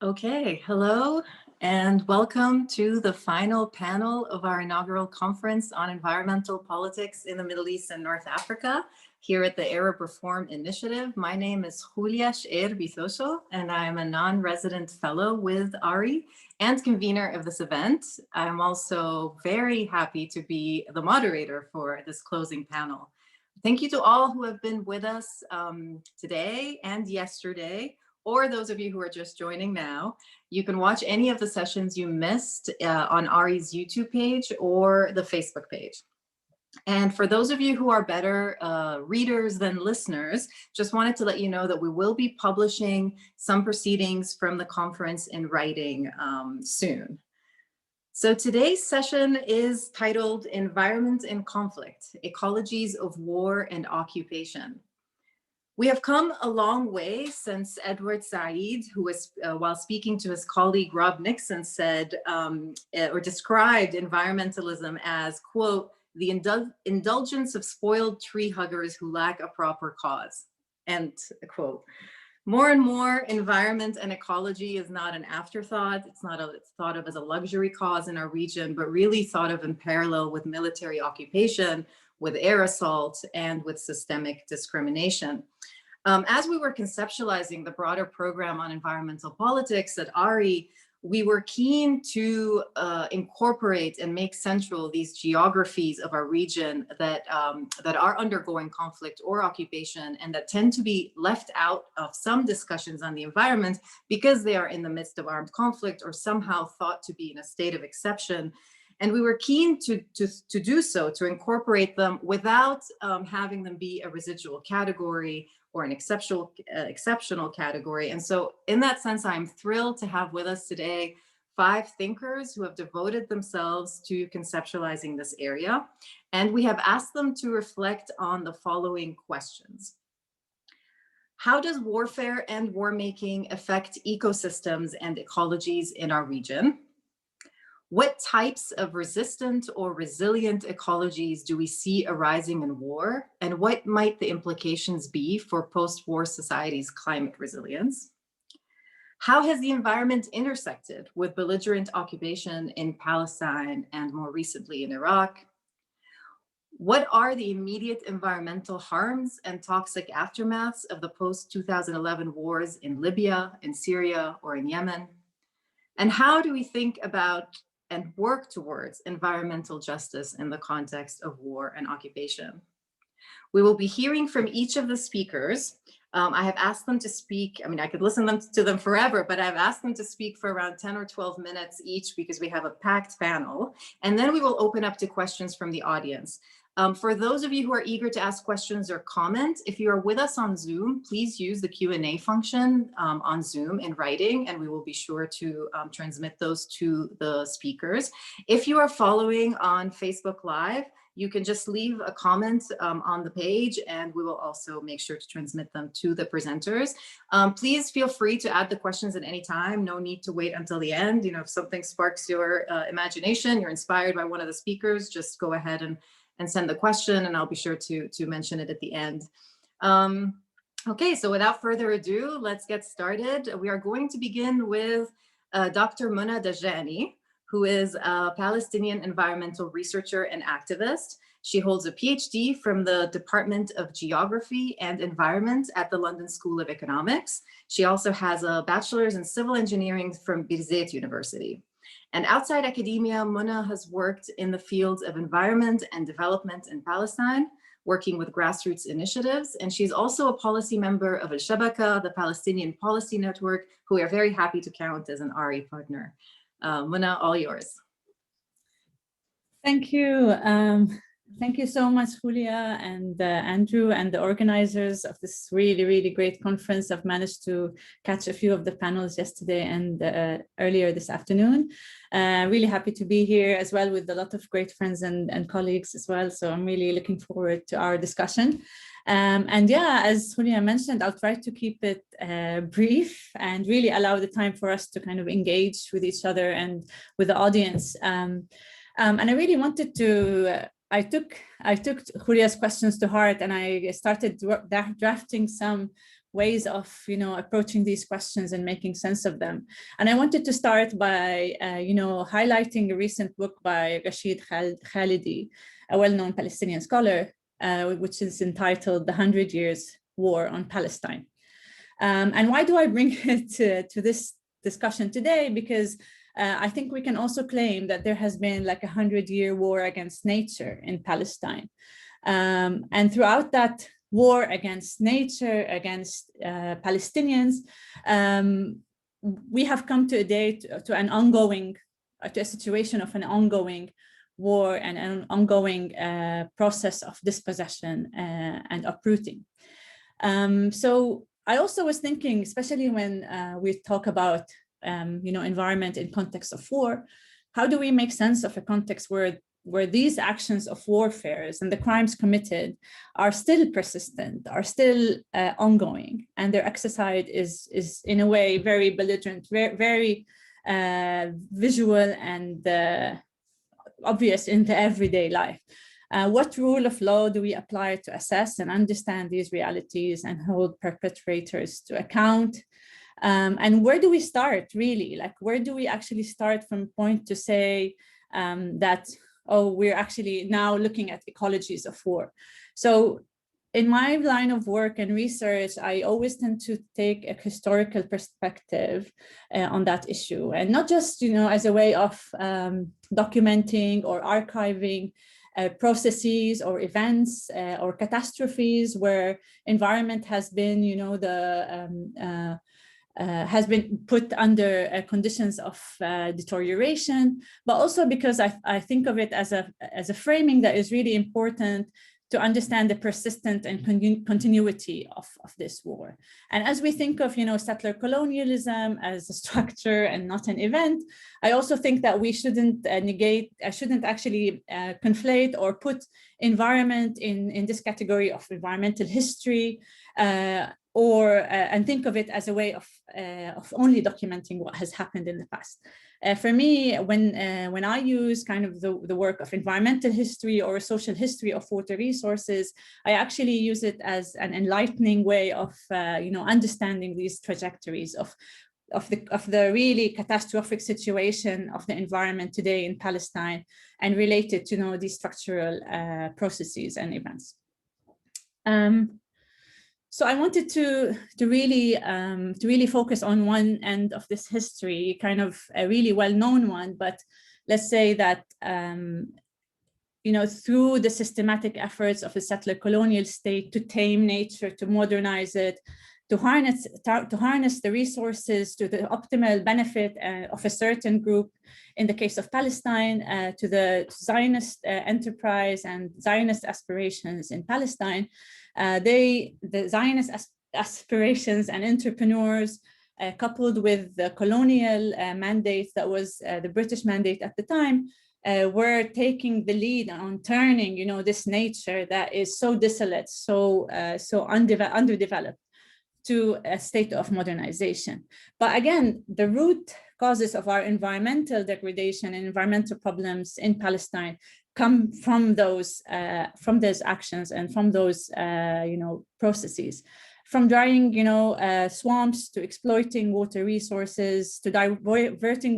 Okay, hello and welcome to the final panel of our inaugural conference on environmental politics in the Middle East and North Africa here at the Arab Reform Initiative. My name is Julia Sher Bizoso and I am a non-resident fellow with ARI and convener of this event. I'm also very happy to be the moderator for this closing panel. Thank you to all who have been with us today and yesterday, or those of you who are just joining now. You can watch any of the sessions you missed on ARI's YouTube page or the Facebook page. And for those of you who are better readers than listeners, just wanted to let you know that we will be publishing some proceedings from the conference in writing soon. So today's session is titled Environment in Conflict, Ecologies of War and Occupation. We have come a long way since Edward Said, who was, while speaking to his colleague Rob Nixon, said or described environmentalism as, quote, the indulgence of spoiled tree huggers who lack a proper cause, end quote. More and more, environment and ecology is not an afterthought. It's thought of as a luxury cause in our region, but really thought of in parallel with military occupation, with air assault, and with systemic discrimination. As we were conceptualizing the broader program on environmental politics at ARI, we were keen to incorporate and make central these geographies of our region that are undergoing conflict or occupation and that tend to be left out of some discussions on the environment because they are in the midst of armed conflict or somehow thought to be in a state of exception. And we were keen to do so, to incorporate them without having them be a residual category or an exceptional category. And so in that sense, I'm thrilled to have with us today 5 thinkers who have devoted themselves to conceptualizing this area. And we have asked them to reflect on the following questions. How does warfare and war making affect ecosystems and ecologies in our region? What types of resistant or resilient ecologies do we see arising in war? And what might the implications be for post-war societies' climate resilience? How has the environment intersected with belligerent occupation in Palestine and more recently in Iraq? What are the immediate environmental harms and toxic aftermaths of the post-2011 wars in Libya, in Syria, or in Yemen? And how do we think about and work towards environmental justice in the context of war and occupation? We will be hearing from each of the speakers. I have asked them to speak. I mean, I could listen to them forever, but I've asked them to speak for around 10 or 12 minutes each because we have a packed panel. And then we will open up to questions from the audience. For those of you who are eager to ask questions or comment, if you are with us on Zoom, please use the Q&A function on Zoom in writing, and we will be sure to transmit those to the speakers. If you are following on Facebook Live, you can just leave a comment on the page, and we will also make sure to transmit them to the presenters. Please feel free to add the questions at any time. No need to wait until the end. You know, if something sparks your imagination, you're inspired by one of the speakers, just go ahead and send the question, and I'll be sure to mention it at the end. Okay, so without further ado, let's get started. We are going to begin with Dr. Munira Dajani, who is a Palestinian environmental researcher and activist. She holds a PhD from the Department of Geography and Environment at the London School of Economics. She also has a bachelor's in civil engineering from Birzeit University. And outside academia, Munira has worked in the fields of environment and development in Palestine, working with grassroots initiatives. And she's also a policy member of Al-Shabaka, the Palestinian Policy Network, who we are very happy to count as an ARI partner. Munira, all yours. Thank you. Thank you so much, Julia and Andrew and the organizers of this really, really great conference. I've managed to catch a few of the panels yesterday and earlier this afternoon. Really happy to be here as well with a lot of great friends and colleagues as well. So I'm really looking forward to our discussion. And yeah, as Julia mentioned, I'll try to keep it brief and really allow the time for us to kind of engage with each other and with the audience. And I really wanted to I took Julia's questions to heart, and I started drafting some ways of, approaching these questions and making sense of them. And I wanted to start by, highlighting a recent book by Rashid Khalidi, a well-known Palestinian scholar, which is entitled The 100 Years War on Palestine. And why do I bring it to this discussion today? Because I think we can also claim that there has been like a 100-year war against nature in Palestine. And throughout that war against nature, against Palestinians, we have come to a day to a situation of an ongoing war and an ongoing process of dispossession and uprooting. So I also was thinking, especially when we talk about environment in context of war, how do we make sense of a context where these actions of warfare and the crimes committed are still persistent, are still ongoing, and their exercise is in a way very belligerent, very visual and obvious in the everyday life. What rule of law do we apply to assess and understand these realities and hold perpetrators to account? And where do we start, really? Like, where do we actually start from point to say that, oh, we're actually now looking at ecologies of war? So in my line of work and research, I always tend to take a historical perspective on that issue, and not just, as a way of documenting or archiving processes or events or catastrophes where environment has been, has been put under conditions of deterioration, but also because I think of it as a framing that is really important to understand the persistent and continuity of this war. And as we think of, settler colonialism as a structure and not an event, I also think that we shouldn't shouldn't actually conflate or put environment in this category of environmental history, and think of it as a way of only documenting what has happened in the past. For me, when I use kind of the work of environmental history or social history of water resources, I actually use it as an enlightening way of understanding these trajectories of the really catastrophic situation of the environment today in Palestine and related to these structural processes and events. So I wanted to really focus on one end of this history, kind of a really well-known one, but let's say that through the systematic efforts of the settler colonial state to tame nature, to modernize it, to harness the resources to the optimal benefit of a certain group, in the case of Palestine, to the Zionist enterprise and Zionist aspirations in Palestine. The Zionist aspirations and entrepreneurs, coupled with the colonial mandate that was the British mandate at the time, were taking the lead on turning, this nature that is so desolate, so underdeveloped, to a state of modernization. But again, the root causes of our environmental degradation and environmental problems in Palestine come from those actions and from those processes, from drying swamps to exploiting water resources to diverting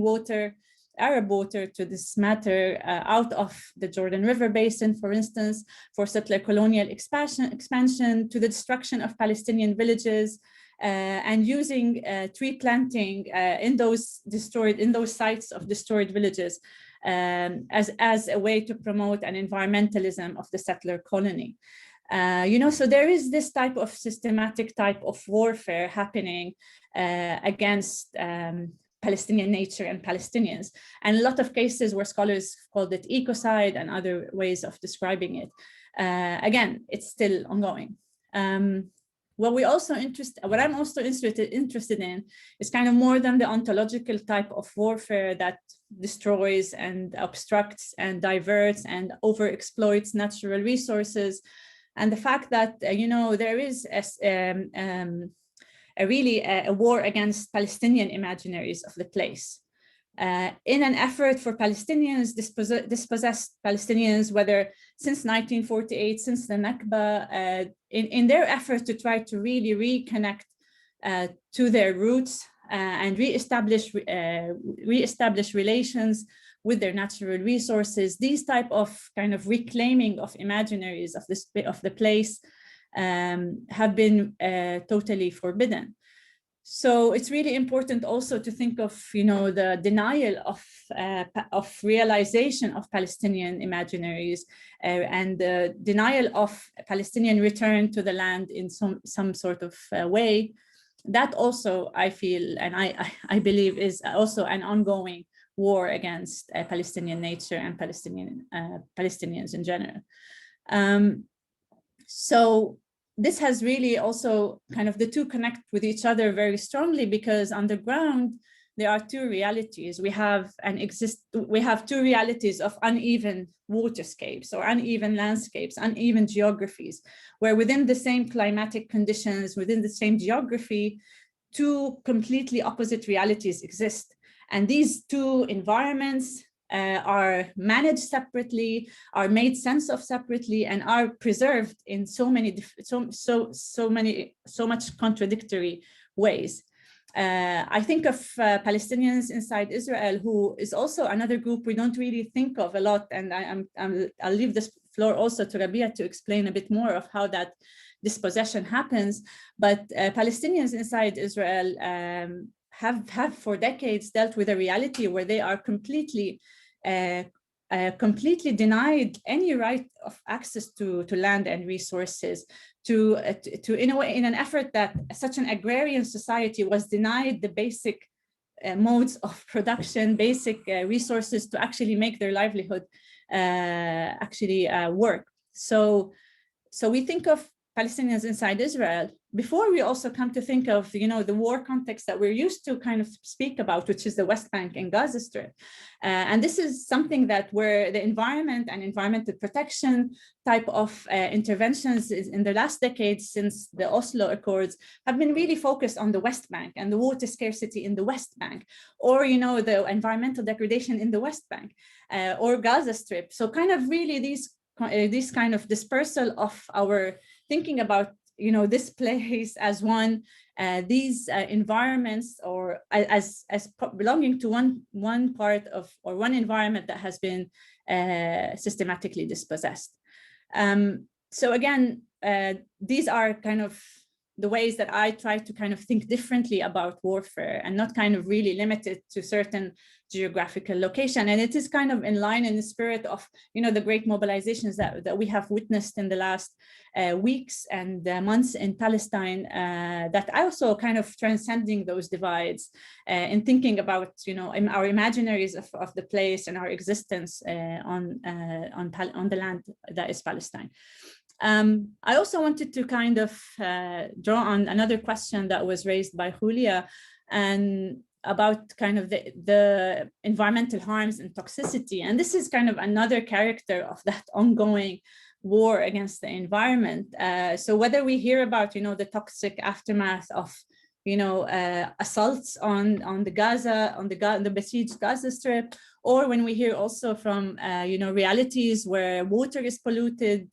Arab water to this matter out of the Jordan River Basin, for instance, for settler colonial expansion to the destruction of Palestinian villages, and using tree planting in those sites of destroyed villages as a way to promote an environmentalism of the settler colony. So there is this type of systematic type of warfare happening against Palestinian nature and Palestinians, and a lot of cases where scholars called it ecocide and other ways of describing it. Again, it's still ongoing. What I'm also interested in is kind of more than the ontological type of warfare that destroys and obstructs and diverts and overexploits natural resources, and the fact that there is a war against Palestinian imaginaries of the place, in an effort for Palestinians, dispossessed Palestinians, whether since 1948, since the Nakba, in their effort to try to really reconnect to their roots and reestablish relations with their natural resources. These type of kind of reclaiming of imaginaries of the place have been totally forbidden. So it's really important also to think of, the denial of realization of Palestinian imaginaries and the denial of Palestinian return to the land in some sort of way. That also, I feel, and I believe, is also an ongoing war against Palestinian nature and Palestinians in general. So this has really also kind of the two connect with each other very strongly, because on the ground, there are two realities. We have two realities of uneven waterscapes or uneven landscapes, uneven geographies, where within the same climatic conditions, within the same geography, two completely opposite realities exist. And these two environments are managed separately, are made sense of separately, and are preserved in so much contradictory ways. I think of Palestinians inside Israel, who is also another group we don't really think of a lot, and I'll leave this floor also to Rabea to explain a bit more of how that dispossession happens. But Palestinians inside Israel have for decades dealt with a reality where they are completely denied any right of access to land and resources, to in a way, in an effort that such an agrarian society was denied the basic modes of production, basic resources to actually make their livelihood work. So we think of Palestinians inside Israel before we also come to think of, the war context that we're used to kind of speak about, which is the West Bank and Gaza Strip. And this is something that where the environment and environmental protection type of interventions in the last decades since the Oslo Accords have been really focused on the West Bank and the water scarcity in the West Bank, or, the environmental degradation in the West Bank or Gaza Strip. So kind of really these kind of dispersal of our thinking about this place as one, these environments, or as belonging to one part of, or one environment that has been systematically dispossessed. So again, these are kind of the ways that I try to kind of think differently about warfare and not kind of really limited to certain geographical location. And it is kind of in line in the spirit of, the great mobilizations that we have witnessed in the last weeks and months in Palestine, that I also kind of transcending those divides in thinking about, in our imaginaries of the place and our existence on the land that is Palestine. I also wanted to kind of draw on another question that was raised by Julia, and about kind of the environmental harms and toxicity. And this is kind of another character of that ongoing war against the environment. So whether we hear about, the toxic aftermath of, assaults on the besieged Gaza Strip, or when we hear also from, realities where water is polluted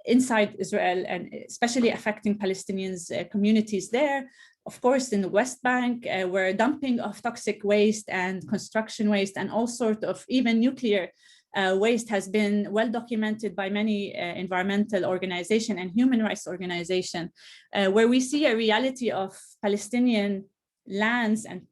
inside Israel, and especially affecting Palestinians communities there. Of course, in the West Bank, where dumping of toxic waste and construction waste and all sorts of even nuclear waste has been well documented by many environmental organizations and human rights organizations, where we see a reality of Palestinian lands and,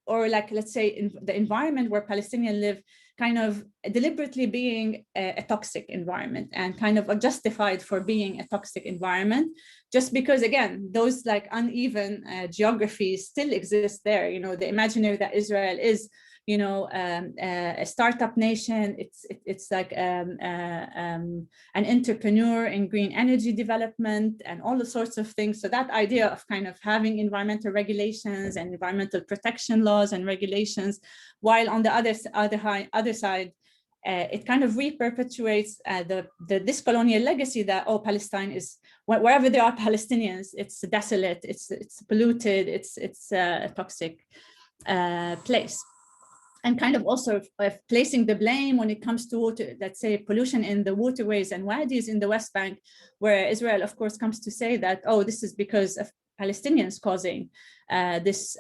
or like, let's say, in the environment where Palestinians live, kind of deliberately being a toxic environment and kind of justified for being a toxic environment, just because, again, those like uneven geographies still exist there. The imaginary that Israel is, a startup nation. It's like an entrepreneur in green energy development and all the sorts of things. So that idea of kind of having environmental regulations and environmental protection laws and regulations, while on the other side, it kind of re-perpetuates this colonial legacy that, Palestine is, wherever there are Palestinians, it's desolate, it's polluted, it's a toxic place. and kind of also placing the blame when it comes to water, let's say pollution in the waterways and wadis in the West Bank, where Israel, of course, comes to say that, oh, this is because of Palestinians causing this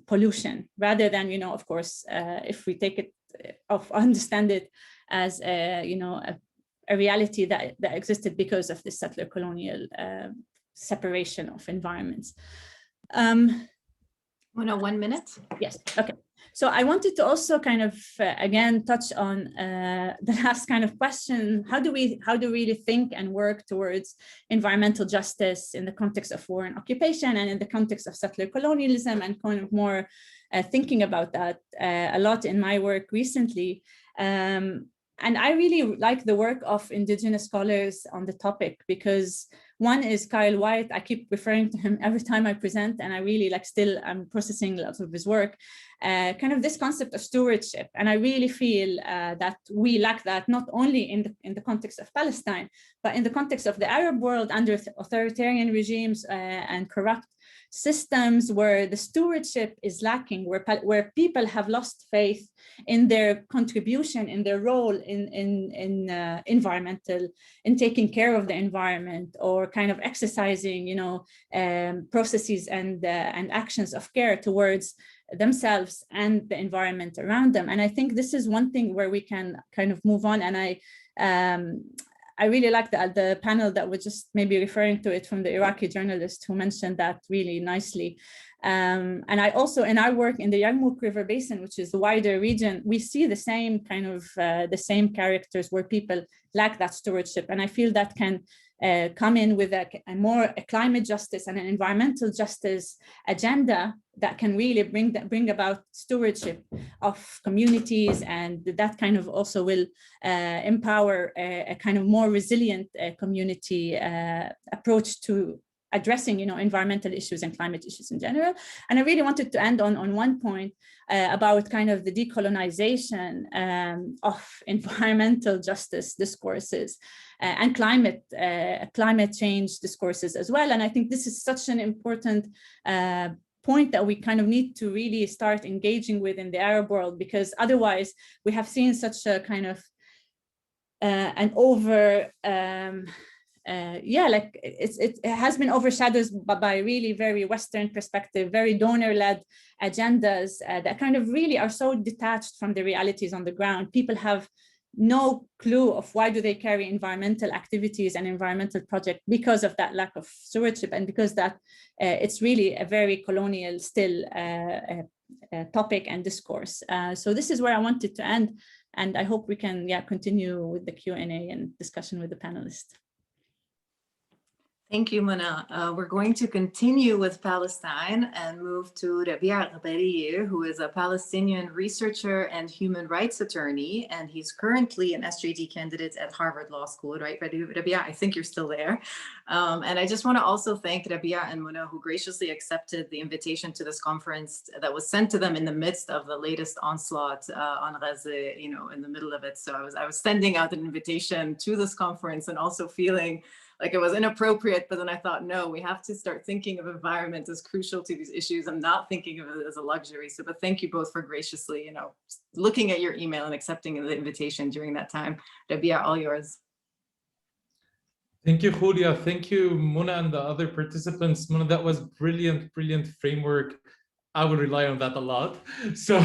pollution, rather than, you know, of course, if we take it, understand it as you know, a reality that existed because of this settler colonial separation of environments. No, 1 minute. Yes, okay. So I wanted to also kind of, again, touch on the last kind of question. How do we really think and work towards environmental justice in the context of war and occupation, and in the context of settler colonialism, and kind of more thinking about that a lot in my work recently. And I really like the work of indigenous scholars on the topic, because one is Kyle White. I keep referring to him every time I present, and I really I'm processing lots of his work, kind of this concept of stewardship. And I really feel that we lack that, not only in the context of Palestine, but in the context of the Arab world under authoritarian regimes and corrupt systems, where the stewardship is lacking, where people have lost faith in their contribution, in their role in environmental, in taking care of the environment, or kind of exercising, you know, processes and actions of care towards themselves and the environment around them. And I think this is one thing where we can kind of move on. And I really like the panel that was just maybe referring to it from the Iraqi journalist who mentioned that really nicely. And I also, in our work in the Yarmouk River Basin, which is the wider region, we see the same kind of, the same characters where people lack that stewardship. And I feel that can come in with a climate justice and an environmental justice agenda that can really bring about stewardship of communities, and that kind of also will empower a kind of more resilient community approach to addressing, you know, environmental issues and climate issues in general. And I really wanted to end on one point about kind of the decolonization of environmental justice discourses and climate change discourses as well. And I think this is such an important point that we kind of need to really start engaging with in the Arab world, because otherwise we have seen such a kind of an over like it has been overshadowed by really very Western perspective, very donor-led agendas that kind of really are so detached from the realities on the ground. People have no clue of why do they carry environmental activities and environmental projects, because of that lack of stewardship, and because that it's really a very colonial still topic and discourse. So this is where I wanted to end, and I hope we can continue with the Q&A and discussion with the panelists. Thank you, Muna. We're going to continue with Palestine and move to Rabea Eghbariah, who is a Palestinian researcher and human rights attorney, and he's currently an SJD candidate at Harvard Law School, right, Rabea? I think you're still there. And I just want to also thank Rabea and Muna, who graciously accepted the invitation to this conference that was sent to them in the midst of the latest onslaught on Gaza, you know, in the middle of it. So I was sending out an invitation to this conference, and also feeling like it was inappropriate, but then I thought, no, we have to start thinking of environment as crucial to these issues and not thinking of it as a luxury. So, but thank you both for graciously, you know, looking at your email and accepting the invitation during that time. Rabea, all yours. Thank you, Julia. Thank you, Muna, and the other participants. Muna, that was brilliant, brilliant framework. I will rely on that a lot. So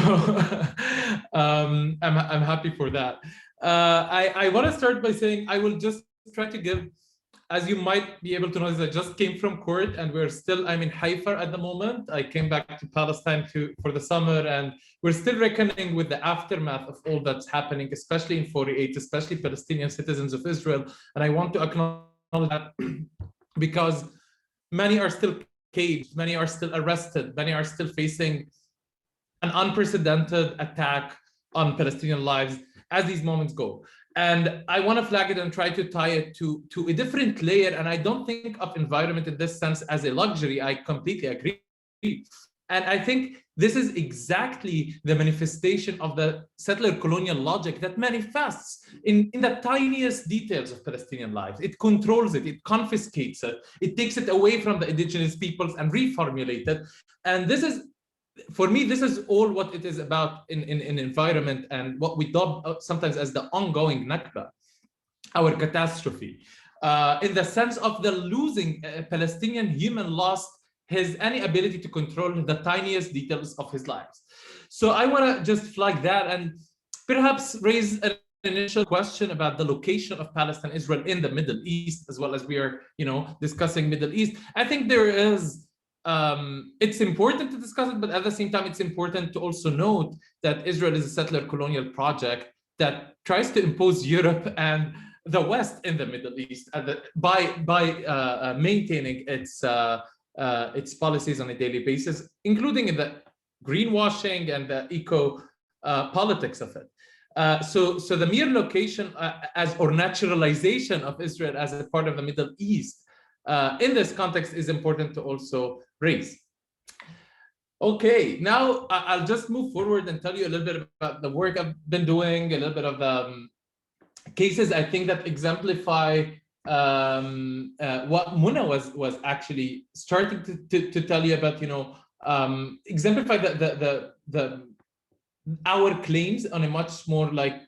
I'm happy for that. I want to start by saying I will just try to give, as you might be able to notice, I just came from court, and I'm in Haifa at the moment. I came back to Palestine for the summer, and we're still reckoning with the aftermath of all that's happening, especially in 48, especially Palestinian citizens of Israel. And I want to acknowledge that because many are still caged, many are still arrested, many are still facing an unprecedented attack on Palestinian lives as these moments go. And I want to flag it and try to tie it to a different layer. And I don't think of environment in this sense as a luxury. I completely agree. And I think this is exactly the manifestation of the settler colonial logic that manifests in the tiniest details of Palestinian lives. It controls it, it confiscates it, it takes it away from the indigenous peoples and reformulates it. And this is for me, this is all what it is about in environment and what we dub sometimes as the ongoing Nakba, our catastrophe, in the sense of the losing. Palestinian human lost any ability to control the tiniest details of his lives. So I want to just flag that and perhaps raise an initial question about the location of Palestine and Israel in the Middle East, as well as we are, discussing Middle East. I think there is, it's important to discuss it, but at the same time, it's important to also note that Israel is a settler colonial project that tries to impose Europe and the West in the Middle East by maintaining its policies on a daily basis, including in the greenwashing and the politics of it. So the mere location or naturalization of Israel as a part of the Middle East in this context is important to also raise. Okay, now I'll just move forward and tell you a little bit about the work I've been doing, a little bit of the cases I think that exemplify what Muna was actually starting to tell you about, exemplify our claims on a much more like,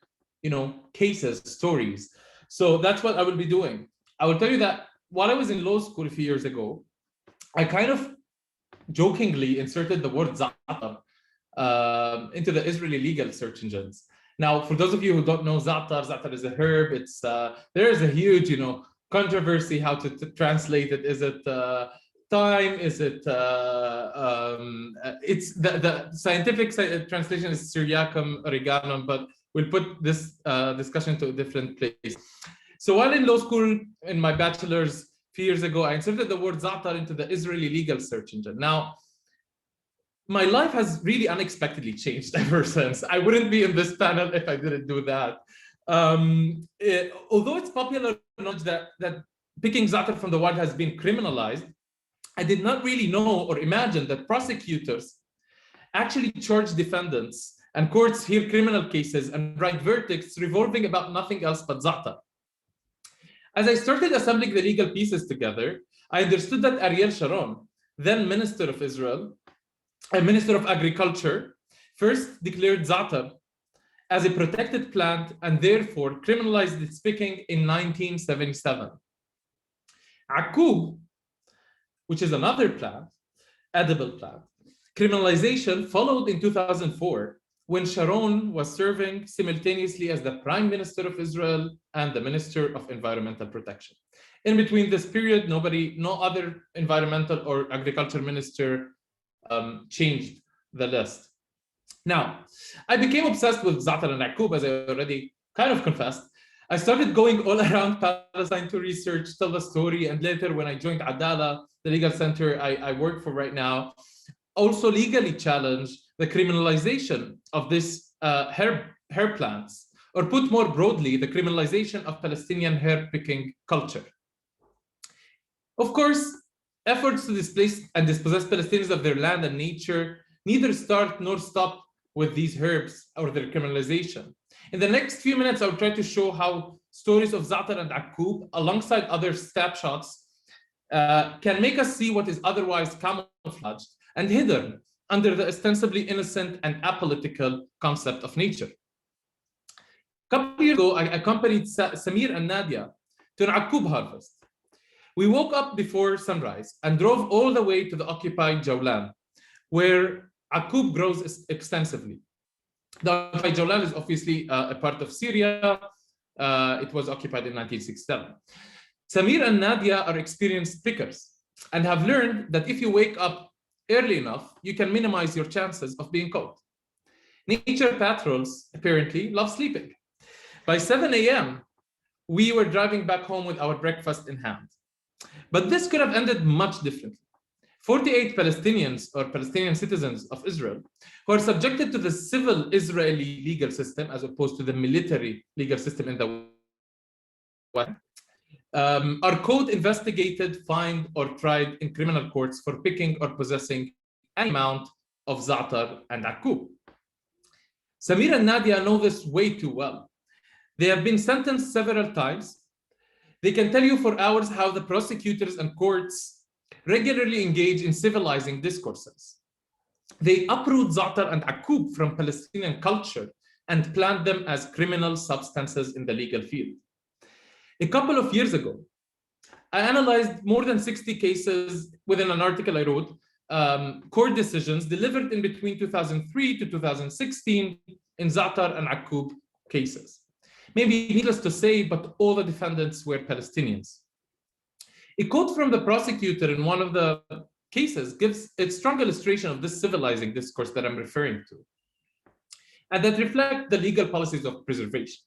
cases, stories. So that's what I will be doing. I will tell you that while I was in law school a few years ago, I kind of jokingly inserted the word za'atar into the Israeli legal search engines. Now, for those of you who don't know za'atar is a herb. It's there is a huge, controversy how to translate it. Is it thyme? Is it? It's the scientific translation is Syriacum oreganum, but we'll put this discussion to a different place. So while in law school, in my bachelor's, few years ago, I inserted the word za'atar into the Israeli legal search engine. Now, my life has really unexpectedly changed ever since. I wouldn't be in this panel if I didn't do that. Although it's popular knowledge that picking za'atar from the wild has been criminalized, I did not really know or imagine that prosecutors actually charge defendants and courts hear criminal cases and write verdicts revolving about nothing else but za'atar. As I started assembling the legal pieces together, I understood that Ariel Sharon, then Minister of Israel, and Minister of Agriculture, first declared za'atar as a protected plant and therefore criminalized its picking in 1977. Akub, which is another plant, edible plant, criminalization followed in 2004 when Sharon was serving simultaneously as the Prime Minister of Israel and the Minister of Environmental Protection. In between this period, no other environmental or agriculture minister changed the list. Now, I became obsessed with za'atar and akub, as I already kind of confessed. I started going all around Palestine to research, tell the story, and later when I joined Adala, the legal center I work for right now, also legally challenged the criminalization of this herb plants, or put more broadly, the criminalization of Palestinian herb picking culture. Of course, efforts to displace and dispossess Palestinians of their land and nature neither start nor stop with these herbs or their criminalization. In the next few minutes, I'll try to show how stories of za'atar and akub, alongside other snapshots, can make us see what is otherwise camouflaged and hidden under the ostensibly innocent and apolitical concept of nature. A couple of years ago, I accompanied Samir and Nadia to an akub harvest. We woke up before sunrise and drove all the way to the occupied Jawlan, where akub grows extensively. The occupied Jawlan is obviously a part of Syria. It was occupied in 1967. Samir and Nadia are experienced pickers and have learned that if you wake up early enough, you can minimize your chances of being caught. Nature patrols apparently love sleeping. By 7 a.m., we were driving back home with our breakfast in hand. But this could have ended much differently. 48 Palestinians or Palestinian citizens of Israel who are subjected to the civil Israeli legal system as opposed to the military legal system in the West, are caught, investigated, fined, or tried in criminal courts for picking or possessing any amount of za'atar and akub. Samir and Nadia know this way too well. They have been sentenced several times. They can tell you for hours how the prosecutors and courts regularly engage in civilizing discourses. They uproot za'atar and akub from Palestinian culture and plant them as criminal substances in the legal field. A couple of years ago, I analyzed more than 60 cases within an article I wrote, court decisions delivered in between 2003 to 2016 in za'atar and akub cases. Maybe needless to say, but all the defendants were Palestinians. A quote from the prosecutor in one of the cases gives a strong illustration of this civilizing discourse that I'm referring to, and that reflect the legal policies of preservation.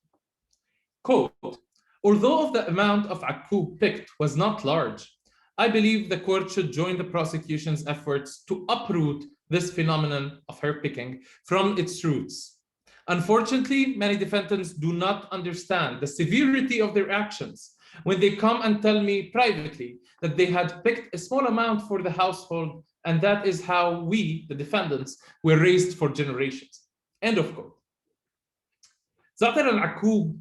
Quote, although the amount of akub picked was not large, I believe the court should join the prosecution's efforts to uproot this phenomenon of herb picking from its roots. Unfortunately, many defendants do not understand the severity of their actions when they come and tell me privately that they had picked a small amount for the household, and that is how we, the defendants, were raised for generations. End of quote. Za'atar and akub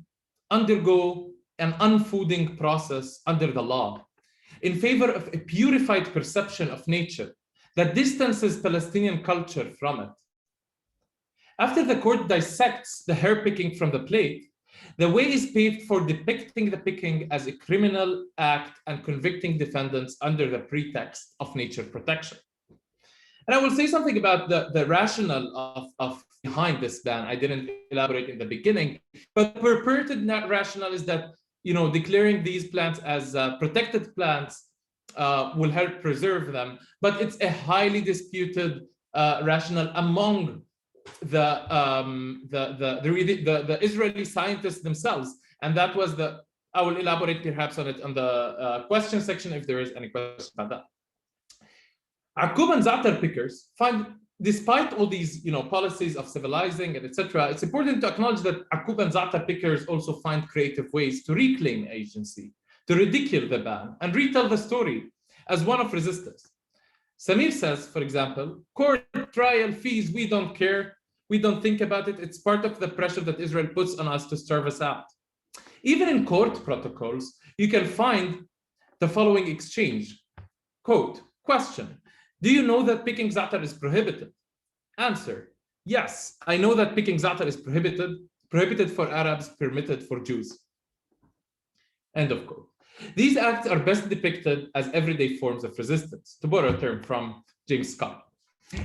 undergo an unfooding process under the law in favor of a purified perception of nature that distances Palestinian culture from it. After the court dissects the herb picking from the plate, the way is paved for depicting the picking as a criminal act and convicting defendants under the pretext of nature protection. And I will say something about the rationale of behind this ban. I didn't elaborate in the beginning, but the purported rationale is that declaring these plants as protected plants will help preserve them, but it's a highly disputed rationale among the Israeli scientists themselves, and that was I will elaborate perhaps on it on the question section if there is any question about that. Akub and za'atar pickers find, despite all these policies of civilizing and etc., it's important to acknowledge that akub and za'atar pickers also find creative ways to reclaim agency, to ridicule the ban and retell the story as one of resistance. Samir says, for example, court trial fees, we don't care. We don't think about it. It's part of the pressure that Israel puts on us to starve us out. Even in court protocols, you can find the following exchange. Quote, question, do you know that picking za'atar is prohibited? Answer, yes, I know that picking za'atar is prohibited for Arabs, permitted for Jews. End of quote. These acts are best depicted as everyday forms of resistance, to borrow a term from James Scott.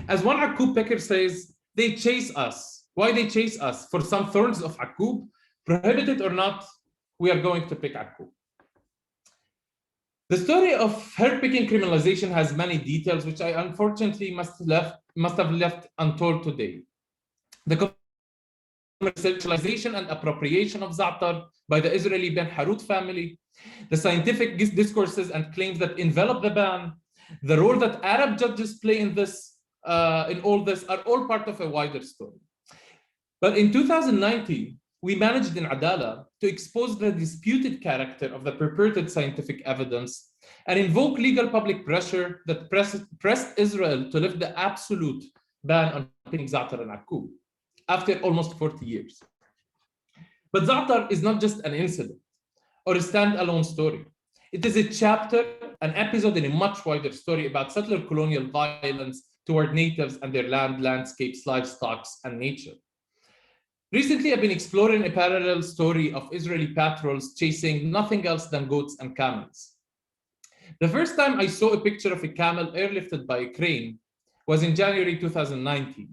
As one akub picker says, they chase us. Why they chase us? For some thorns of akub, prohibited or not, we are going to pick akub. The story of herb picking criminalization has many details, which I unfortunately must have left untold today. The commercialization and appropriation of za'atar by the Israeli Ben Harut family, the scientific discourses and claims that envelop the ban, the role that Arab judges play in all this are all part of a wider story. But in 2019, we managed in Adala to expose the disputed character of the purported scientific evidence and invoke legal public pressure that pressed Israel to lift the absolute ban on picking za'atar and akub after almost 40 years. But za'atar is not just an incident or a standalone story. It is a chapter, an episode in a much wider story about settler colonial violence toward natives and their land, landscapes, livestock, and nature. Recently, I've been exploring a parallel story of Israeli patrols chasing nothing else than goats and camels. The first time I saw a picture of a camel airlifted by a crane was in January 2019.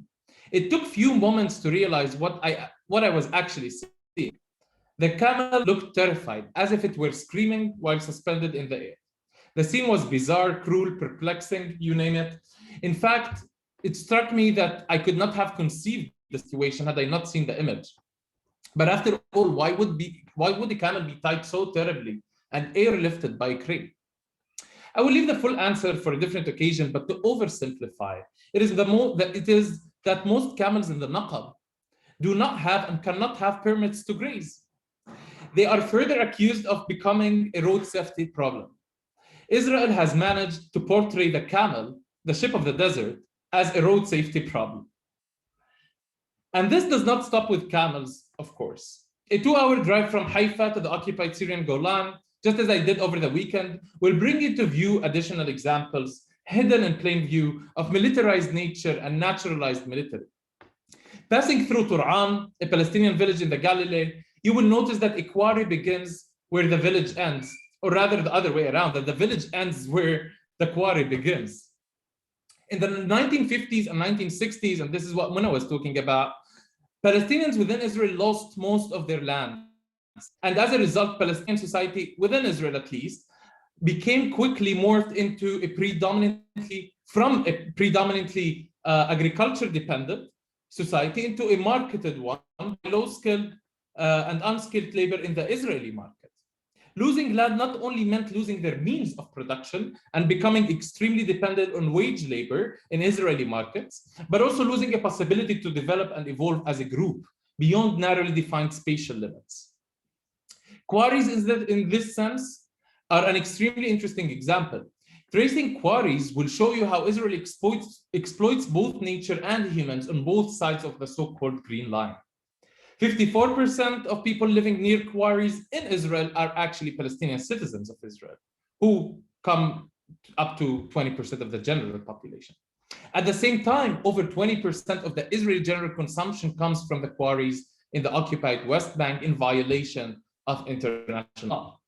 It took few moments to realize what I was actually seeing. The camel looked terrified, as if it were screaming while suspended in the air. The scene was bizarre, cruel, perplexing, you name it. In fact, it struck me that I could not have conceived the situation had I not seen the image. But after all, why would the camel be tied so terribly and airlifted by a crane? I will leave the full answer for a different occasion, but to oversimplify, it is that most camels in the Naqab do not have and cannot have permits to graze. They are further accused of becoming a road safety problem. Israel has managed to portray the camel, the ship of the desert, as a road safety problem. And this does not stop with camels, of course. A 2-hour drive from Haifa to the occupied Syrian Golan, just as I did over the weekend, will bring into view additional examples hidden in plain view of militarized nature and naturalized military. Passing through Tur'an, a Palestinian village in the Galilee, you will notice that Eqari begins where the village ends, or rather the other way around, that the village ends where the quarry begins. In the 1950s and 1960s, and this is what Muna was talking about, Palestinians within Israel lost most of their land. And as a result, Palestinian society, within Israel at least, became quickly morphed into a predominantly agriculture-dependent society into a marketed one, low-skilled and unskilled labor in the Israeli market. Losing land not only meant losing their means of production and becoming extremely dependent on wage labor in Israeli markets, but also losing a possibility to develop and evolve as a group beyond narrowly defined spatial limits. Quarries in this sense are an extremely interesting example. Tracing quarries will show you how Israel exploits both nature and humans on both sides of the so-called Green Line. 54% of people living near quarries in Israel are actually Palestinian citizens of Israel, who come up to 20% of the general population. At the same time, over 20% of the Israeli general consumption comes from the quarries in the occupied West Bank in violation of international law.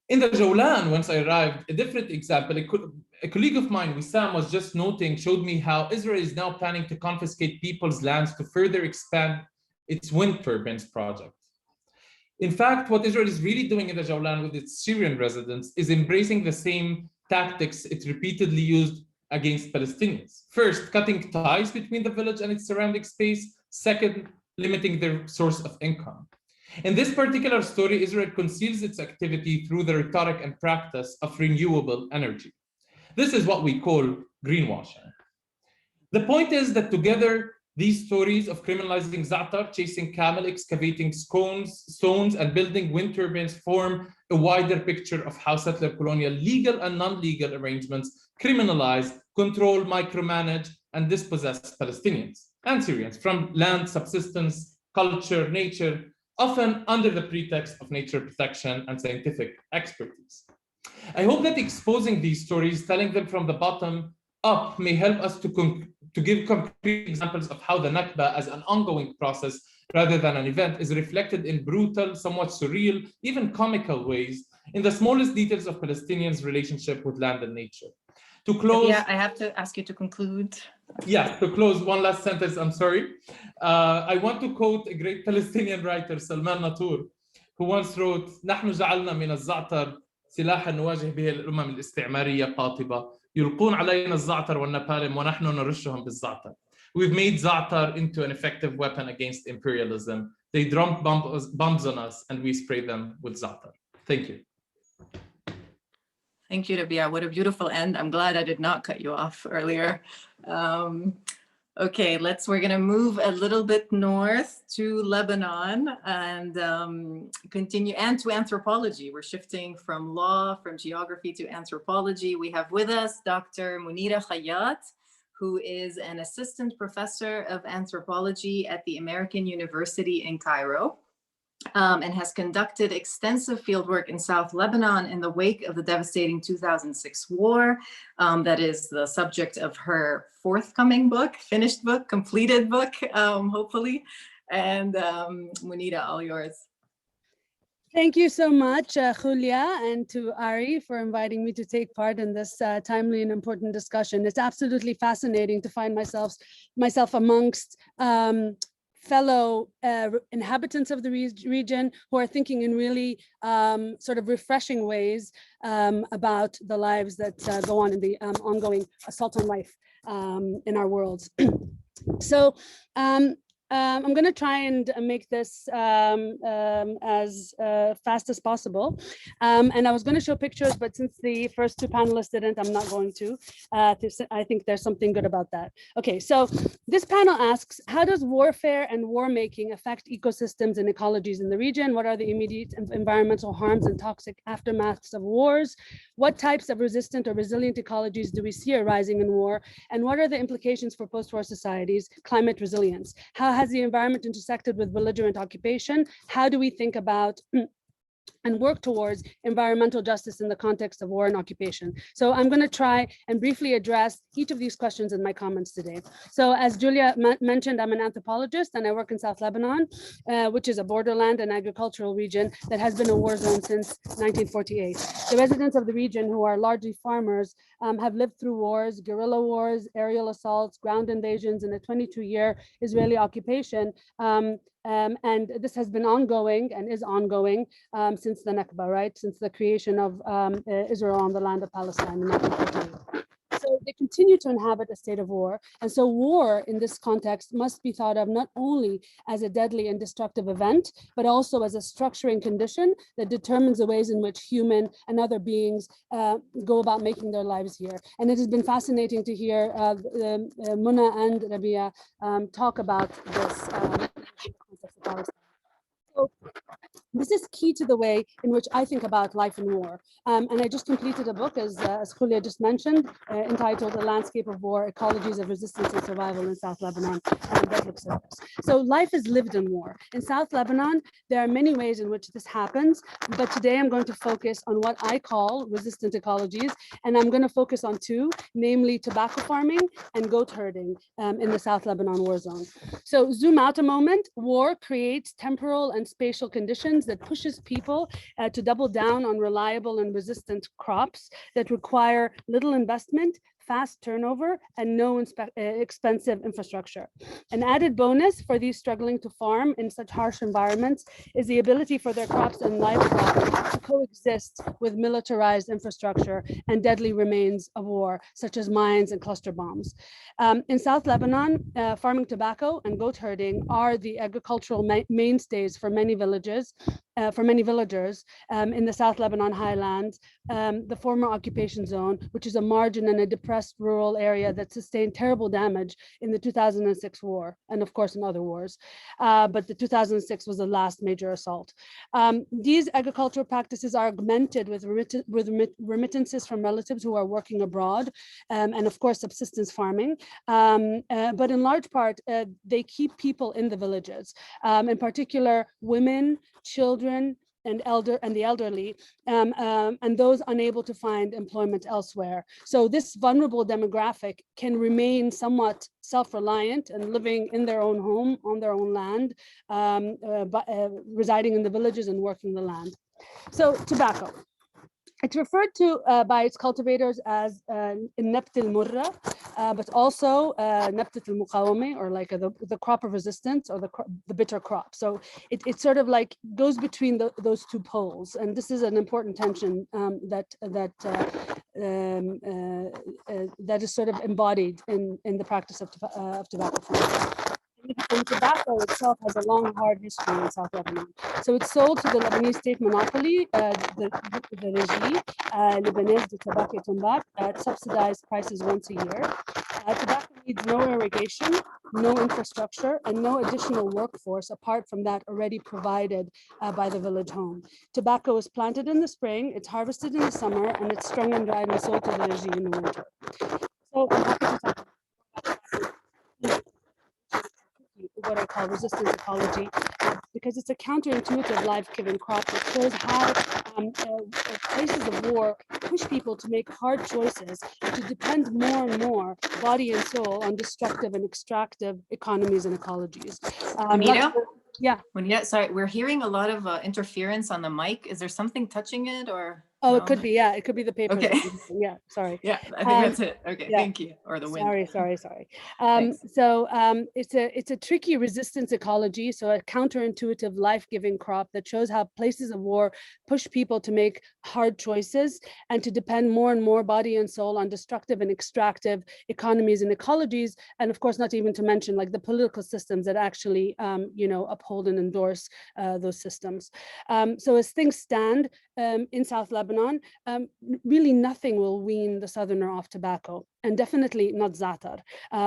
In the Jawlan, once I arrived, a different example, a colleague of mine, Wissam, was just noting, showed me how Israel is now planning to confiscate people's lands to further expand its wind turbines project. In fact, what Israel is really doing in the Jawlan with its Syrian residents is embracing the same tactics it repeatedly used against Palestinians. First, cutting ties between the village and its surrounding space. Second, limiting their source of income. In this particular story, Israel conceals its activity through the rhetoric and practice of renewable energy. This is what we call greenwashing. The point is that together, these stories of criminalizing za'atar, chasing camel, excavating stones, and building wind turbines form a wider picture of how settler colonial legal and non-legal arrangements criminalize, control, micromanage, and dispossess Palestinians and Syrians from land, subsistence, culture, nature, often under the pretext of nature protection and scientific expertise. I hope that exposing these stories, telling them from the bottom up, may help us to give concrete examples of how the Nakba as an ongoing process rather than an event is reflected in brutal, somewhat surreal, even comical ways in the smallest details of Palestinians' relationship with land and nature. To close, yeah, I have to ask you to conclude. Yeah, to close, one last sentence, I'm sorry. I want to quote a great Palestinian writer, Salman Natour, who once wrote, نحن جعلنا من الزعتر سلاحا نواجه به الأمم الاستعمارية قاطبة يلقون علينا الزعتر والنبالم ونحن نرشهم بالزعتر. We've made za'atar into an effective weapon against imperialism. They drop bombs on us and we spray them with za'atar. Thank you. Thank you, Rabea. What a beautiful end. I'm glad I did not cut you off earlier. Okay, we're gonna move a little bit north to Lebanon and continue, and to anthropology. We're shifting from law, from geography to anthropology. We have with us Dr. Munira Khayyat, who is an assistant professor of anthropology at the American University in Cairo. And has conducted extensive fieldwork in South Lebanon in the wake of the devastating 2006 war. That is the subject of her forthcoming book, finished book, completed book, hopefully. And Munira, all yours. Thank you so much, Julia, and to Ari for inviting me to take part in this timely and important discussion. It's absolutely fascinating to find myself amongst fellow inhabitants of the region who are thinking in really sort of refreshing ways about the lives that go on in the ongoing assault on life in our worlds. So I'm going to try and make this as fast as possible. And I was going to show pictures, but since the first two panelists didn't, I'm not going to. I think there's something good about that. Okay, so this panel asks, how does warfare and war making affect ecosystems and ecologies in the region? What are the immediate environmental harms and toxic aftermaths of wars? What types of resistant or resilient ecologies do we see arising in war? And what are the implications for post-war societies, climate resilience? How has the environment intersected with belligerent occupation? How do we think about and work towards environmental justice in the context of war and occupation. So I'm going to try and briefly address each of these questions in my comments today. So as Julia mentioned, I'm an anthropologist and I work in South Lebanon, which is a borderland and agricultural region that has been a war zone since 1948. The residents of the region, who are largely farmers, have lived through wars, guerrilla wars, aerial assaults, ground invasions, and a 22-year Israeli occupation. And this has been ongoing and is ongoing since the Nakba, right? Since the creation of Israel on the land of Palestine in 1948. So they continue to inhabit a state of war. And so war in this context must be thought of not only as a deadly and destructive event, but also as a structuring condition that determines the ways in which human and other beings go about making their lives here. And it has been fascinating to hear Muna and Rabea talk about this context of Palestine. So this is key to the way in which I think about life in war. And I just completed a book, as Julia just mentioned, entitled A Landscape of War, Ecologies of Resistance and Survival in South Lebanon. That looks at this. So life is lived in war. In South Lebanon, there are many ways in which this happens, but today I'm going to focus on what I call resistant ecologies, and I'm going to focus on two, namely tobacco farming and goat herding in the South Lebanon war zone. So zoom out a moment. War creates temporal and spatial conditions that pushes people to double down on reliable and resistant crops that require little investment, fast turnover, and no expensive infrastructure. An added bonus for these struggling to farm in such harsh environments is the ability for their crops and livestock to coexist with militarized infrastructure and deadly remains of war, such as mines and cluster bombs. In South Lebanon, farming tobacco and goat herding are the agricultural mainstays for many villages, in the South Lebanon highlands, the former occupation zone, which is a margin and a depressed rural area that sustained terrible damage in the 2006 war, and of course in other wars. But the 2006 was the last major assault. These agricultural practices are augmented with remittances from relatives who are working abroad, and of course subsistence farming. But in large part, they keep people in the villages, in particular women, children, and the elderly, and those unable to find employment elsewhere. So this vulnerable demographic can remain somewhat self-reliant and living in their own home, on their own land, residing in the villages and working the land. So tobacco. It's referred to by its cultivators as Nabt al-Murra, but also Nabt al-Muqawami, or like the crop of resistance, or the bitter crop. So it sort of like goes between those two poles, and this is an important tension that is sort of embodied in the practice of tobacco farming. And tobacco itself has a long, hard history in South Lebanon. So it's sold to the Lebanese state monopoly, the Régie Libanaise de Tabac et Tombak, at subsidized prices once a year. Tobacco needs no irrigation, no infrastructure, and no additional workforce apart from that already provided by the village home. Tobacco is planted in the spring, it's harvested in the summer, and it's strung and dried and sold to the Régie in the winter. So I'm happy to talk about what I call resistance ecology, because it's a counterintuitive life-giving crop that shows how places of war push people to make hard choices and to depend more and more, body and soul, on destructive and extractive economies and ecologies. Munira? Yeah. Munira, sorry, we're hearing a lot of interference on the mic. Is there something touching it, or? Oh, no? It could be, yeah. It could be the paper. Okay. Yeah, sorry. Yeah, I think that's it. Okay, yeah. Thank you. Or the wind. Sorry. It's a tricky resistance ecology, so a counterintuitive life-giving crop that shows how places of war push people to make hard choices and to depend more and more body and soul on destructive and extractive economies and ecologies, and of course not even to mention like the political systems that actually uphold and endorse those systems. So as things stand in South Lebanon, really nothing will wean the southerner off tobacco, and definitely not za'atar,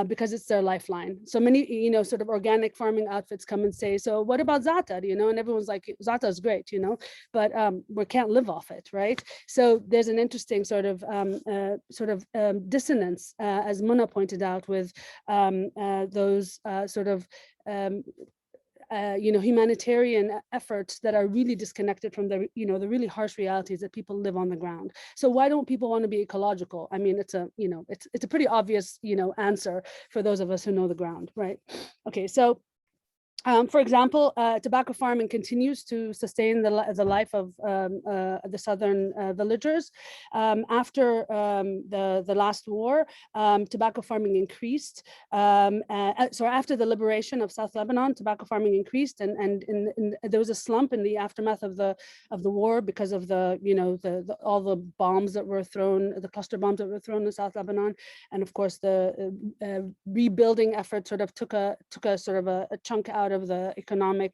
because it's their lifeline. So many, sort of organic farming outfits come and say, so what about za'atar, and everyone's like, za'atar is great, but we can't live off it, right? So there's an interesting sort of dissonance, as Muna pointed out, with those humanitarian efforts that are really disconnected from the really harsh realities that people live on the ground. So why don't people want to be ecological? I mean, it's a pretty obvious answer for those of us who know the ground, right? Okay, so for example, tobacco farming continues to sustain the life of the southern villagers. After the last war, tobacco farming increased. After the liberation of South Lebanon, tobacco farming increased, and there was a slump in the aftermath of the war because of all the bombs that were thrown, the cluster bombs that were thrown in South Lebanon, and of course the rebuilding effort sort of took a sort of a chunk out of the economic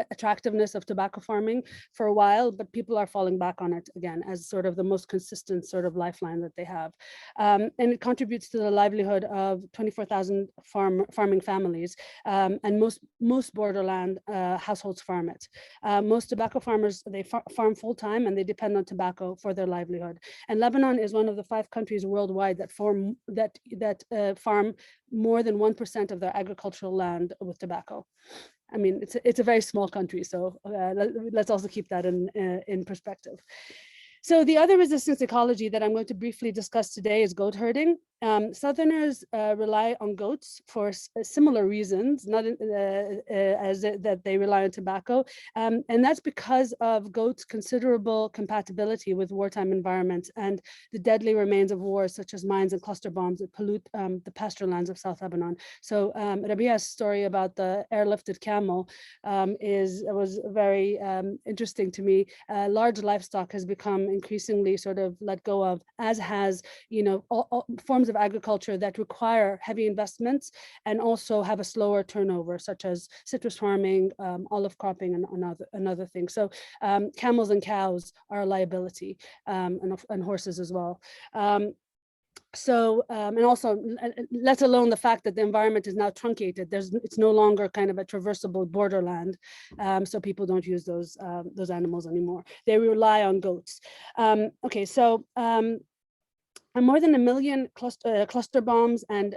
attractiveness of tobacco farming for a while, but people are falling back on it again as sort of the most consistent sort of lifeline that they have. And it contributes to the livelihood of 24,000 farming families, and most borderland households farm it. Most tobacco farmers, they farm full-time, and they depend on tobacco for their livelihood. And Lebanon is one of the 5 countries worldwide that farm more than 1% of their agricultural land with tobacco. I mean, it's a very small country, so let's also keep that in perspective. So the other resistance ecology that I'm going to briefly discuss today is goat herding. Southerners rely on goats for similar reasons, not that they rely on tobacco, and that's because of goats' considerable compatibility with wartime environments and the deadly remains of wars such as mines and cluster bombs that pollute the pasture lands of South Lebanon. So Rabea's story about the airlifted camel was very interesting to me. Large livestock has become increasingly sort of let go of, as has all forms of agriculture that require heavy investments and also have a slower turnover, such as citrus farming, olive cropping, and other things. So camels and cows are a liability, and horses as well. And also, let alone the fact that the environment is now truncated. It's no longer kind of a traversable borderland, so people don't use those animals anymore. They rely on goats. Okay, so more than 1 million cluster bombs and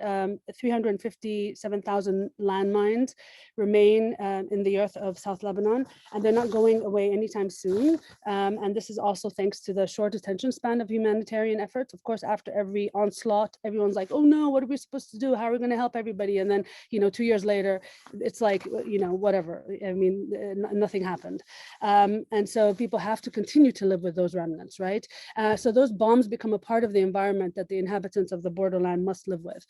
357,000 landmines remain in the earth of South Lebanon, and they're not going away anytime soon. And this is also thanks to the short attention span of humanitarian efforts. Of course, after every onslaught, everyone's like, oh no, what are we supposed to do? How are we going to help everybody? And then, 2 years later, it's like, whatever. I mean, nothing happened. And so people have to continue to live with those remnants, right? So those bombs become a part of the environment that the inhabitants of the borderland must live with.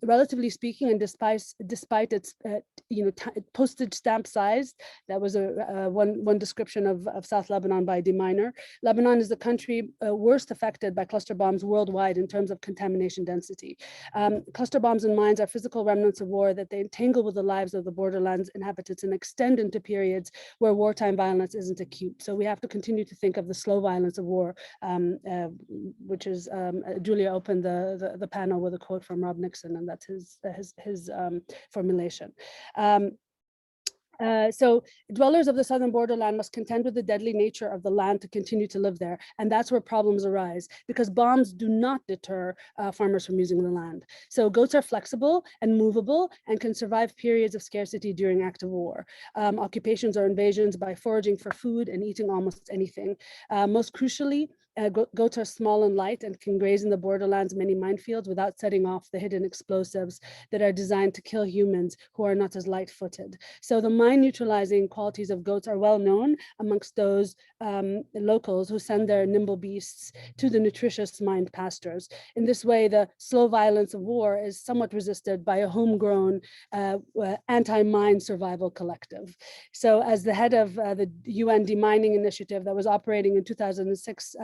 Relatively speaking, and despite its postage stamp size, that was one description of South Lebanon by Deminer. Lebanon is the country worst affected by cluster bombs worldwide in terms of contamination density. Cluster bombs and mines are physical remnants of war that they entangle with the lives of the borderlands inhabitants and extend into periods where wartime violence isn't acute. So we have to continue to think of the slow violence of war, which is Julia opened the panel with a quote from Rob Nixon, and that's his formulation. So dwellers of the southern borderland must contend with the deadly nature of the land to continue to live there. And that's where problems arise, because bombs do not deter farmers from using the land. So goats are flexible and movable and can survive periods of scarcity during active war, occupations or invasions by foraging for food and eating almost anything. Most crucially, goats are small and light and can graze in the borderlands many minefields without setting off the hidden explosives that are designed to kill humans who are not as light-footed. So the mine neutralizing qualities of goats are well known amongst those locals who send their nimble beasts to the nutritious mined pastures. In this way, the slow violence of war is somewhat resisted by a homegrown anti-mine survival collective. So as the head of the UN demining initiative that was operating in 2006,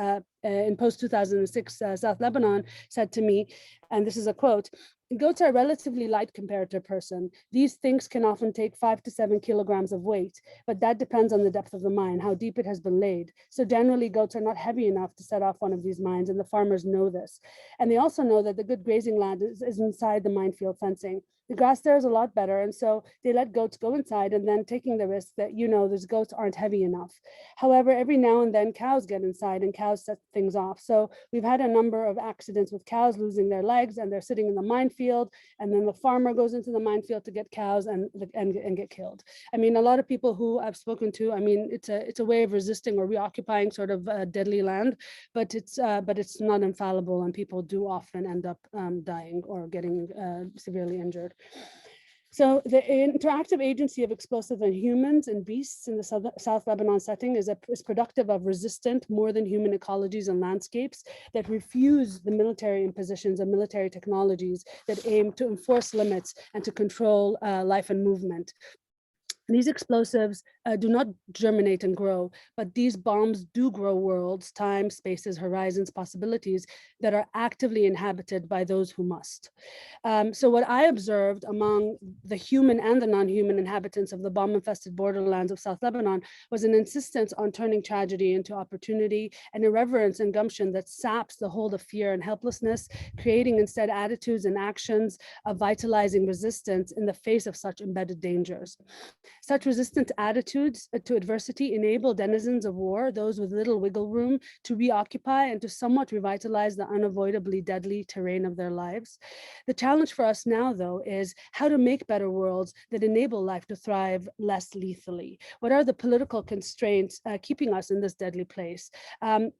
in post-2006 South Lebanon, said to me, and this is a quote, "Goats are relatively light compared to a person. These things can often take 5 to 7 kilograms of weight, but that depends on the depth of the mine, how deep it has been laid. So generally, goats are not heavy enough to set off one of these mines, and the farmers know this. And they also know that the good grazing land is inside the minefield fencing. The grass there is a lot better, and so they let goats go inside and then taking the risk that, those goats aren't heavy enough. However, every now and then cows get inside and cows set things off. So we've had a number of accidents with cows losing their legs, and they're sitting in the minefield minefield, and then the farmer goes into the minefield to get cows and get killed. I mean, a lot of people who I've spoken to, I mean, it's a way of resisting or reoccupying sort of deadly land, but it's not infallible, and people do often end up dying or getting severely injured. So the interactive agency of explosives on humans and beasts in the South Lebanon setting is productive of resistant, more than human ecologies and landscapes that refuse the military impositions of military technologies that aim to enforce limits and to control life and movement. These explosives do not germinate and grow, but these bombs do grow worlds, time, spaces, horizons, possibilities that are actively inhabited by those who must. So what I observed among the human and the non-human inhabitants of the bomb-infested borderlands of South Lebanon was an insistence on turning tragedy into opportunity, and irreverence and gumption that saps the hold of fear and helplessness, creating instead attitudes and actions of vitalizing resistance in the face of such embedded dangers. Such resistant attitudes to adversity enable denizens of war, those with little wiggle room, to reoccupy and to somewhat revitalize the unavoidably deadly terrain of their lives. The challenge for us now, though, is how to make better worlds that enable life to thrive less lethally. What are the political constraints keeping us in this deadly place?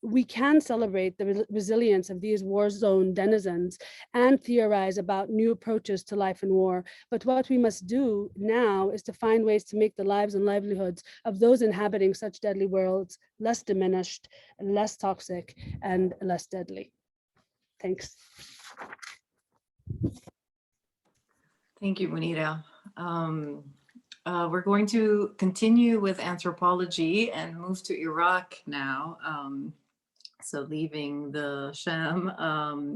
We can celebrate the resilience of these war zone denizens and theorize about new approaches to life in war, but what we must do now is to find ways to make the lives and livelihoods of those inhabiting such deadly worlds less diminished, less toxic, and less deadly. Thanks. Thank you, Munira. We're going to continue with anthropology and move to Iraq now. So leaving the Sham,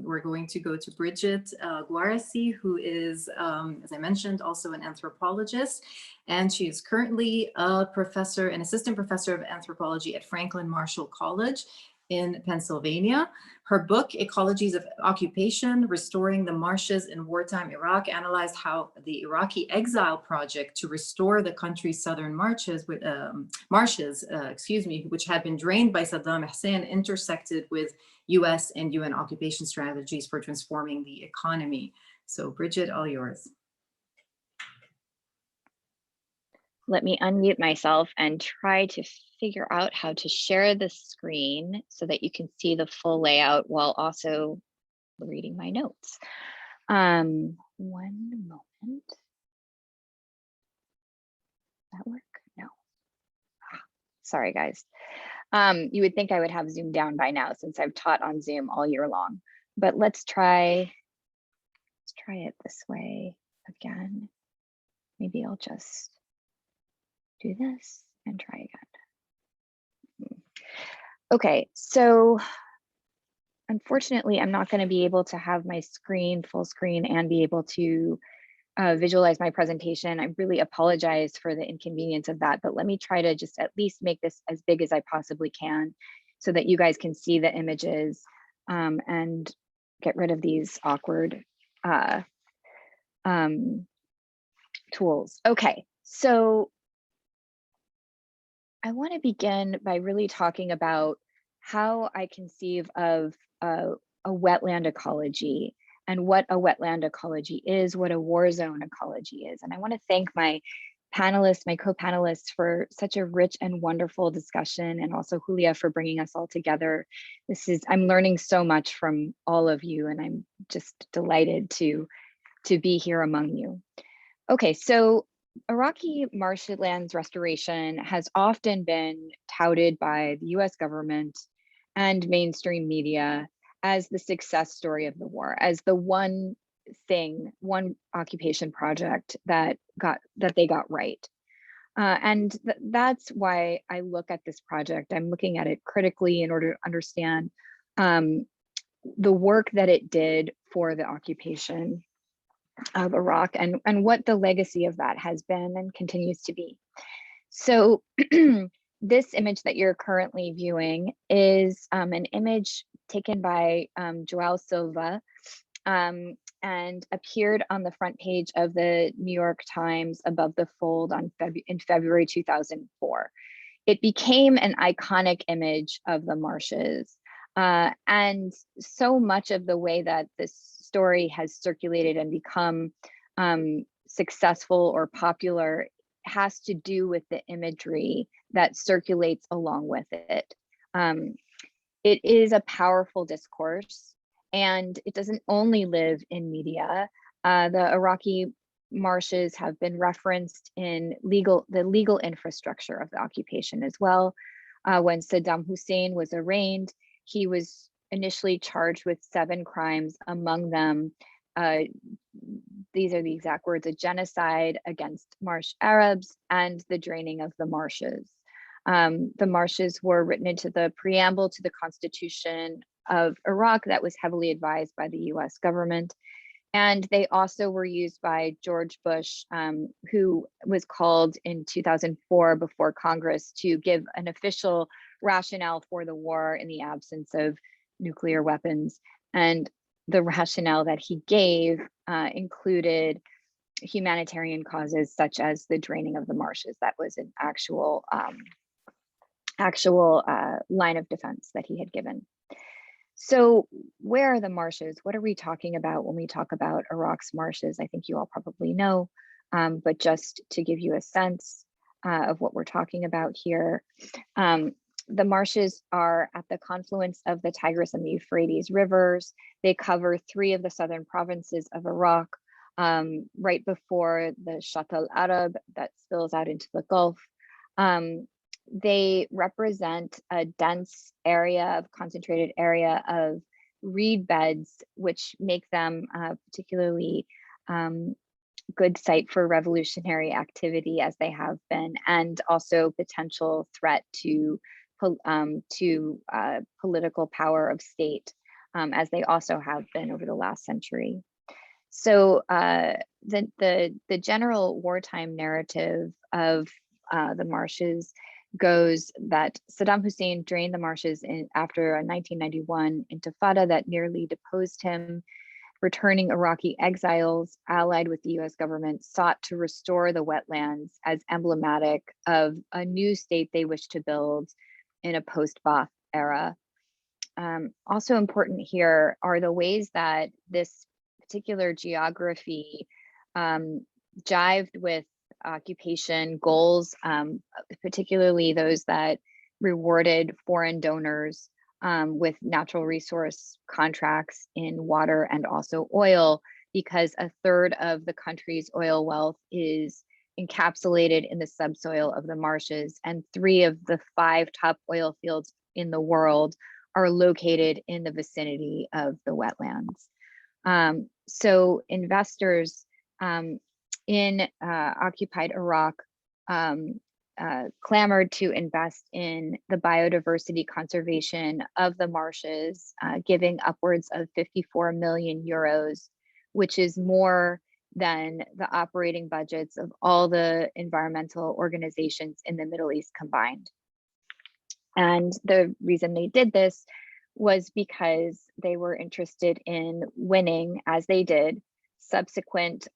we're going to go to Bridget Guarasci, who is, as I mentioned, also an anthropologist, and she is currently a professor, an assistant professor of anthropology at Franklin Marshall College in Pennsylvania. Her book, Ecologies of Occupation, Restoring the Marshes in Wartime Iraq, analyzed how the Iraqi exile project to restore the country's southern marshes, which had been drained by Saddam Hussein, intersected with US and UN occupation strategies for transforming the economy. So Bridget, all yours. Let me unmute myself and try to figure out how to share the screen so that you can see the full layout while also reading my notes. One moment. Does that work? No. Sorry, guys. You would think I would have Zoom down by now since I've taught on Zoom all year long, but let's try it this way again. Maybe I'll just do this and try again. Okay, so unfortunately, I'm not going to be able to have my screen full screen and be able to visualize my presentation. I really apologize for the inconvenience of that, but let me try to just at least make this as big as I possibly can so that you guys can see the images and get rid of these awkward tools. Okay, so I want to begin by really talking about how I conceive of a wetland ecology and what a wetland ecology is, what a war zone ecology is. And I want to thank my panelists, my co-panelists for such a rich and wonderful discussion, and also Julia for bringing us all together. I'm learning so much from all of you, and I'm just delighted to be here among you. Okay, so Iraqi marshlands restoration has often been touted by the US government and mainstream media as the success story of the war, as the one occupation project that they got right. And that's why I look at this project. I'm looking at it critically in order to understand the work that it did for the occupation of Iraq and what the legacy of that has been and continues to be. So this image that you're currently viewing is an image taken by João Silva and appeared on the front page of the New York Times above the fold in February 2004. It became an iconic image of the marshes. And so much of the way that this story has circulated and become successful or popular has to do with the imagery that circulates along with it. It is a powerful discourse, and it doesn't only live in media. The Iraqi marshes have been referenced in the legal infrastructure of the occupation as well. When Saddam Hussein was arraigned, he was initially charged with 7 crimes, among them, these are the exact words, a genocide against Marsh Arabs and the draining of the marshes. The marshes were written into the preamble to the Constitution of Iraq that was heavily advised by the US government. And they also were used by George Bush, who was called in 2004 before Congress to give an official rationale for the war in the absence of nuclear weapons. And the rationale that he gave included humanitarian causes such as the draining of the marshes. That was an actual line of defense that he had given. So where are the marshes? What are we talking about when we talk about Iraq's marshes? I think you all probably know, but just to give you a sense of what we're talking about here, the marshes are at the confluence of the Tigris and the Euphrates rivers. They cover 3 of the southern provinces of Iraq, right before the Shatt al-Arab that spills out into the Gulf. They represent a dense area, concentrated area of reed beds, which make them particularly good site for revolutionary activity, as they have been, and also potential threat to political power of state, as they also have been over the last century. So the general wartime narrative of the marshes goes that Saddam Hussein drained the marshes after a 1991 intifada that nearly deposed him. Returning Iraqi exiles allied with the US government sought to restore the wetlands as emblematic of a new state they wished to build in a post-Ba'ath era. Also important here are the ways that this particular geography jived with occupation goals, particularly those that rewarded foreign donors with natural resource contracts in water and also oil, because 1/3 of the country's oil wealth is encapsulated in the subsoil of the marshes, and 3 of the 5 top oil fields in the world are located in the vicinity of the wetlands. So investors in occupied Iraq clamored to invest in the biodiversity conservation of the marshes, giving upwards of 54 million euros, which is more than the operating budgets of all the environmental organizations in the Middle East combined. And the reason they did this was because they were interested in winning, as they did, subsequent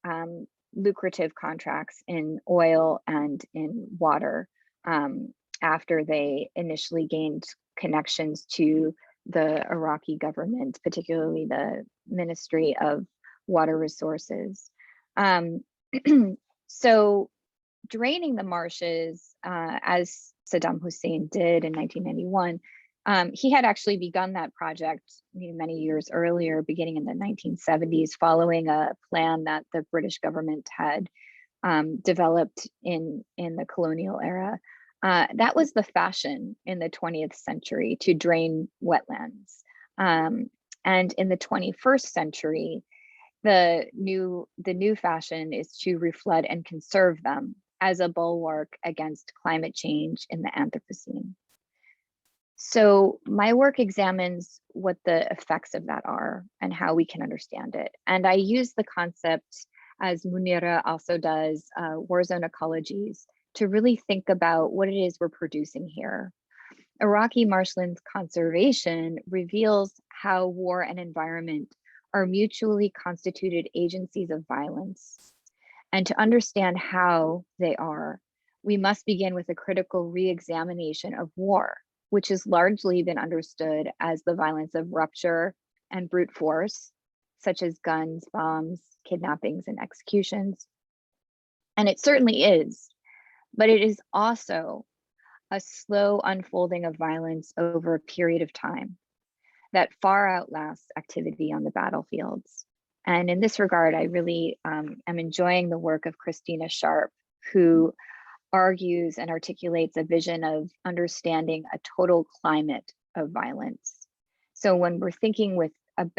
lucrative contracts in oil and in water after they initially gained connections to the Iraqi government, particularly the Ministry of Water Resources. So draining the marshes, as Saddam Hussein did in 1991, he had actually begun that project many years earlier, beginning in the 1970s, following a plan that the British government had developed in the colonial era. That was the fashion in the 20th century, to drain wetlands. And in the 21st century, the new fashion is to reflood and conserve them as a bulwark against climate change in the Anthropocene. So my work examines what the effects of that are and how we can understand it. And I use the concept, as Munira also does, war zone ecologies, to really think about what it is we're producing here. Iraqi marshlands conservation reveals how war and environment are mutually constituted agencies of violence. And to understand how they are, we must begin with a critical re-examination of war, which has largely been understood as the violence of rupture and brute force, such as guns, bombs, kidnappings, and executions. And it certainly is, but it is also a slow unfolding of violence over a period of time that far outlasts activity on the battlefields. And in this regard, I really am enjoying the work of Christina Sharp, who argues and articulates a vision of understanding a total climate of violence. So when we're thinking with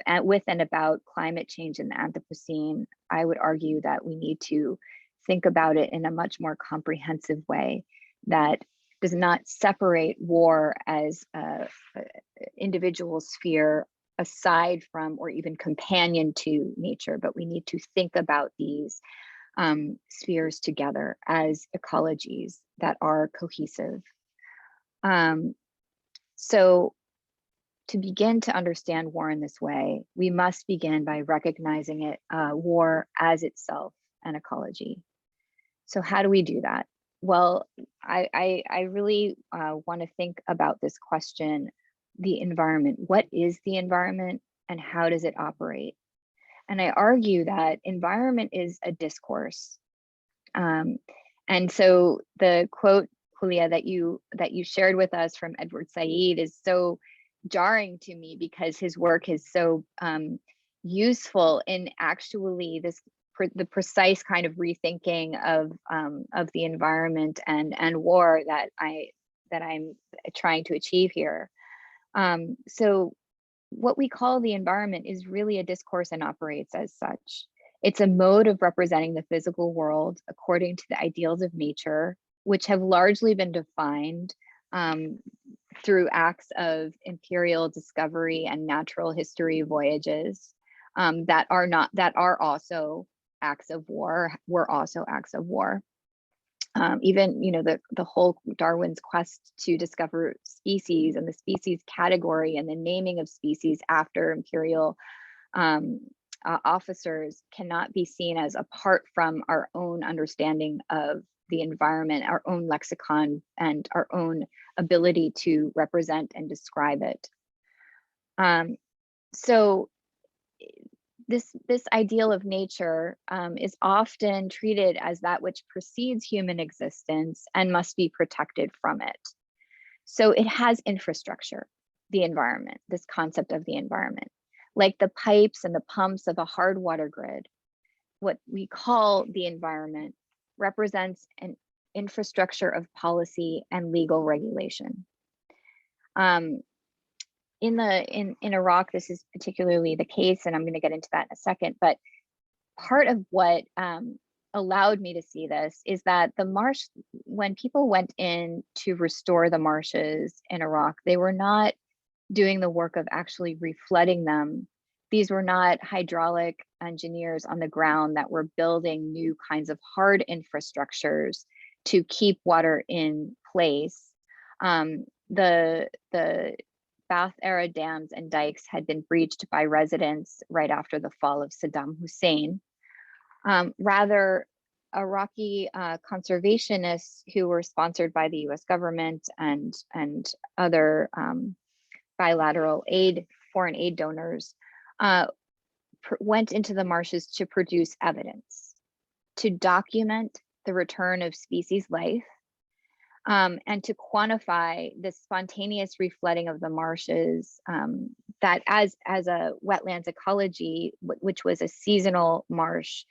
and about climate change in the Anthropocene, I would argue that we need to think about it in a much more comprehensive way that does not separate war as an individual sphere aside from or even companion to nature, but we need to think about these spheres together as ecologies that are cohesive. So to begin to understand war in this way, we must begin by recognizing it, war as itself an ecology. So how do we do that? Well, I really want to think about this question, the environment. What is the environment and how does it operate? And I argue that environment is a discourse. And so the quote, Julia, that you shared with us from Edward Said is so jarring to me because his work is so useful in actually the precise kind of rethinking of the environment and war that I'm trying to achieve here. So what we call the environment is really a discourse and operates as such. It's a mode of representing the physical world according to the ideals of nature, which have largely been defined through acts of imperial discovery and natural history voyages that are also acts of war, were also acts of war. Even, you know, the whole Darwin's quest to discover species and the species category and the naming of species after imperial officers cannot be seen as apart from our own understanding of the environment, our own lexicon, and our own ability to represent and describe it. So this ideal of nature is often treated as that which precedes human existence and must be protected from it. So it has infrastructure, the environment, this concept of the environment, like the pipes and the pumps of a hard water grid. What we call the environment represents an infrastructure of policy and legal regulation. In Iraq, this is particularly the case, and I'm going to get into that in a second, but part of what allowed me to see this is that the marsh, when people went in to restore the marshes in Iraq, they were not doing the work of actually reflooding them. These were not hydraulic engineers on the ground that were building new kinds of hard infrastructures to keep water in place. The Ba'ath era dams and dikes had been breached by residents right after the fall of Saddam Hussein. Rather, Iraqi conservationists who were sponsored by the US government and other bilateral aid, foreign aid donors, went into the marshes to produce evidence, to document the return of species life, and to quantify the spontaneous reflooding of the marshes that as a wetlands ecology, which was a seasonal marsh,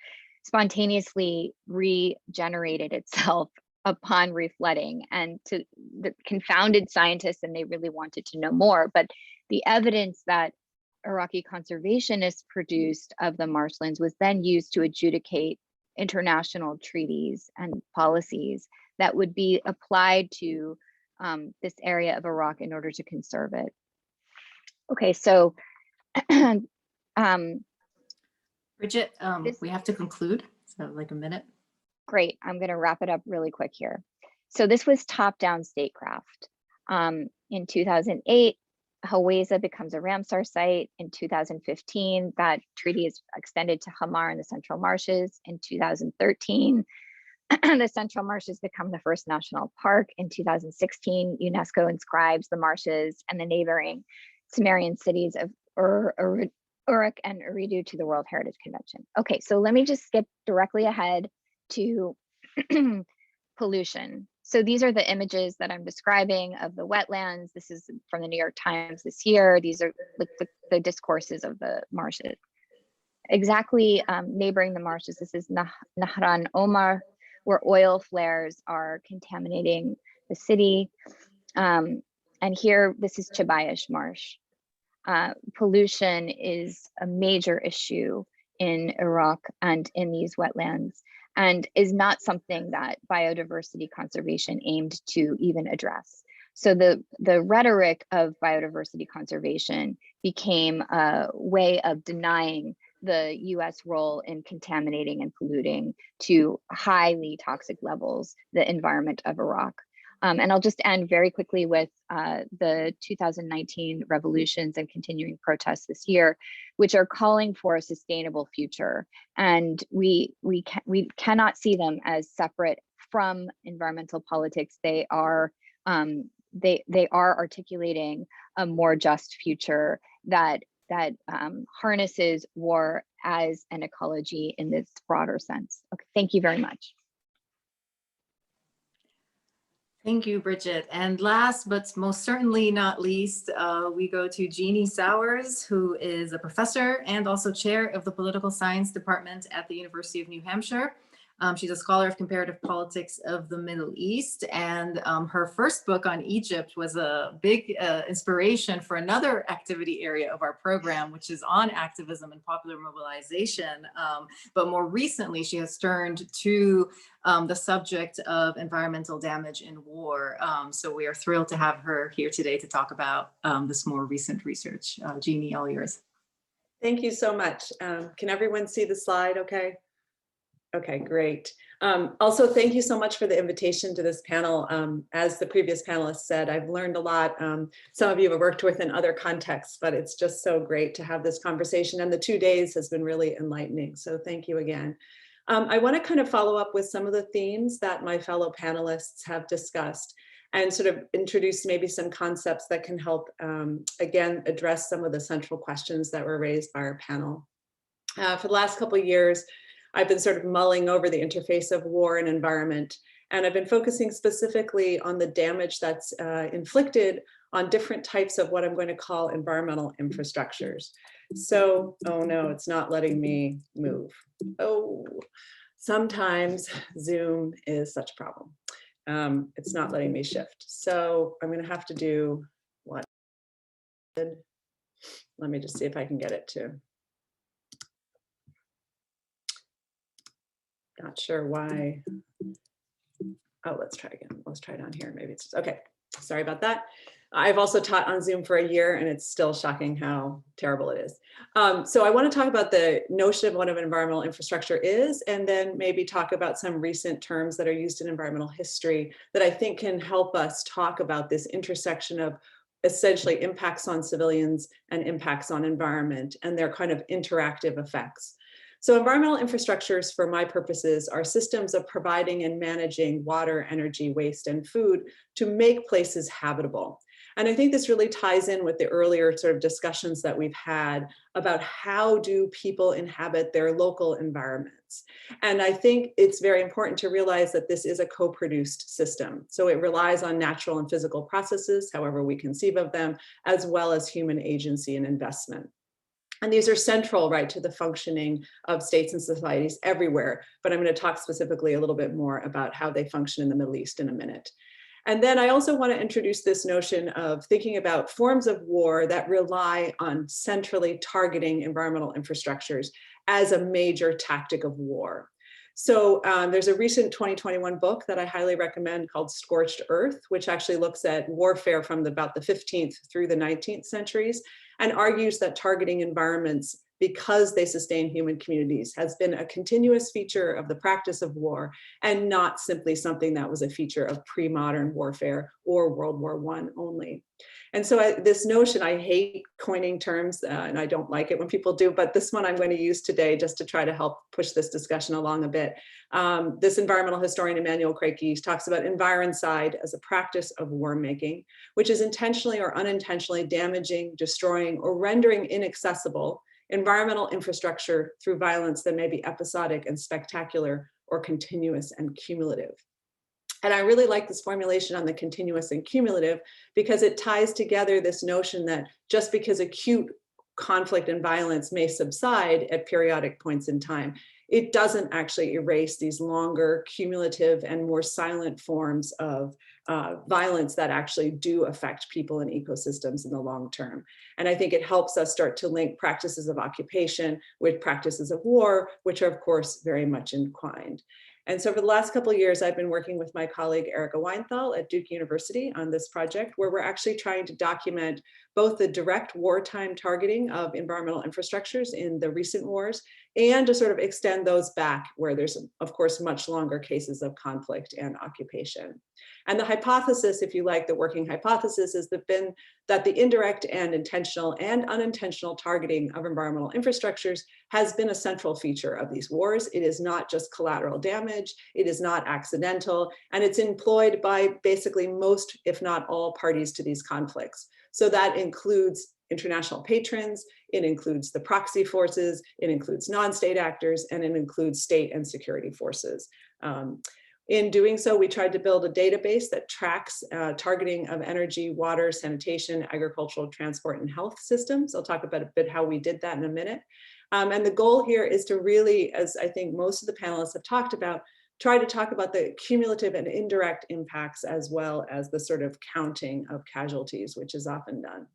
spontaneously regenerated itself upon reflooding. And to the confounded scientists, and they really wanted to know more, but the evidence that Iraqi conservationists produced of the marshlands was then used to adjudicate international treaties and policies that would be applied to this area of Iraq in order to conserve it. Okay, so Bridget, we have to conclude, so like a minute. Great, I'm gonna wrap it up really quick here. So this was top-down statecraft. In 2008, Haweza becomes a Ramsar site. In 2015, that treaty is extended to Hamar in the Central Marshes. In 2013, the Central Marshes become the first national park. In 2016, UNESCO inscribes the marshes and the neighboring Sumerian cities of Uruk and Eridu to the World Heritage Convention. Okay, so let me just skip directly ahead to pollution. So these are the images that I'm describing of the wetlands. This is from the New York Times this year. These are the discourses of the marshes. Exactly neighboring the marshes, this is Nahran Omar, where oil flares are contaminating the city. And here, this is Chabayish Marsh. Pollution is a major issue in Iraq and in these wetlands, and is not something that biodiversity conservation aimed to even address. So the rhetoric of biodiversity conservation became a way of denying the US role in contaminating and polluting to highly toxic levels the environment of Iraq. And I'll just end very quickly with the 2019 revolutions and continuing protests this year, which are calling for a sustainable future. And we cannot see them as separate from environmental politics. They are articulating a more just future that harnesses war as an ecology in this broader sense. Okay, thank you very much. Thank you, Bridget. And last, but most certainly not least, we go to Jeannie Sowers, who is a professor and also chair of the political science department at the University of New Hampshire. She's a scholar of comparative politics of the Middle East, and her first book on Egypt was a big inspiration for another activity area of our program, which is on activism and popular mobilization. But more recently, she has turned to the subject of environmental damage in war. So we are thrilled to have her here today to talk about this more recent research. Jeannie, all yours. Thank you so much. Can everyone see the slide okay? Okay, great. Also, thank you so much for the invitation to this panel. As the previous panelists said, I've learned a lot. Some of you have worked with in other contexts, but it's just so great to have this conversation. And the 2 days has been really enlightening. So thank you again. I want to kind of follow up with some of the themes that my fellow panelists have discussed and sort of introduce maybe some concepts that can help, again, address some of the central questions that were raised by our panel. For the last couple of years, I've been sort of mulling over the interface of war and environment, and I've been focusing specifically on the damage that's inflicted on different types of what I'm going to call environmental infrastructures. So, oh no, it's not letting me move. Oh, sometimes Zoom is such a problem. It's not letting me shift. So I'm going to have to do what? Let me just see if I can get it to. Not sure why. Oh, let's try again. Let's try down here. Maybe it's just, okay. Sorry about that. I've also taught on Zoom for a year, and it's still shocking how terrible it is. So I want to talk about the notion of what an environmental infrastructure is, and then maybe talk about some recent terms that are used in environmental history that I think can help us talk about this intersection of essentially impacts on civilians and impacts on environment and their kind of interactive effects. So environmental infrastructures, for my purposes, are systems of providing and managing water, energy, waste, and food to make places habitable. And I think this really ties in with the earlier sort of discussions that we've had about how do people inhabit their local environments. And I think it's very important to realize that this is a co-produced system. So it relies on natural and physical processes, however we conceive of them, as well as human agency and investment. And these are central, right, to the functioning of states and societies everywhere. But I'm going to talk specifically a little bit more about how they function in the Middle East in a minute. And then I also want to introduce this notion of thinking about forms of war that rely on centrally targeting environmental infrastructures as a major tactic of war. So there's a recent 2021 book that I highly recommend called Scorched Earth, which actually looks at warfare from about the 15th through the 19th centuries and argues that targeting environments because they sustain human communities has been a continuous feature of the practice of war and not simply something that was a feature of pre-modern warfare or World War I only. And so this notion, I hate coining terms and I don't like it when people do, but this one I'm going to use today just to try to help push this discussion along a bit. This environmental historian, Emmanuel Krakis, talks about environcide as a practice of war making, which is intentionally or unintentionally damaging, destroying, or rendering inaccessible environmental infrastructure through violence that may be episodic and spectacular or continuous and cumulative. And I really like this formulation on the continuous and cumulative because it ties together this notion that just because acute conflict and violence may subside at periodic points in time, it doesn't actually erase these longer, cumulative, and more silent forms of violence that actually do affect people and ecosystems in the long term. And I think it helps us start to link practices of occupation with practices of war, which are, of course, very much entwined. And so for the last couple of years, I've been working with my colleague, Erica Weinthal at Duke University on this project, where we're actually trying to document both the direct wartime targeting of environmental infrastructures in the recent wars, and to sort of extend those back where there's, of course, much longer cases of conflict and occupation. And the hypothesis, if you like, the working hypothesis has been that the indirect and intentional and unintentional targeting of environmental infrastructures has been a central feature of these wars. It is not just collateral damage, it is not accidental, and it's employed by basically most, if not all, parties to these conflicts. So that includes international patrons, it includes the proxy forces, it includes non-state actors, and it includes state and security forces. In doing so, we tried to build a database that tracks targeting of energy, water, sanitation, agricultural, transport, and health systems. I'll talk about a bit how we did that in a minute. And the goal here is to really, as I think most of the panelists have talked about, try to talk about the cumulative and indirect impacts as well as the sort of counting of casualties, which is often done.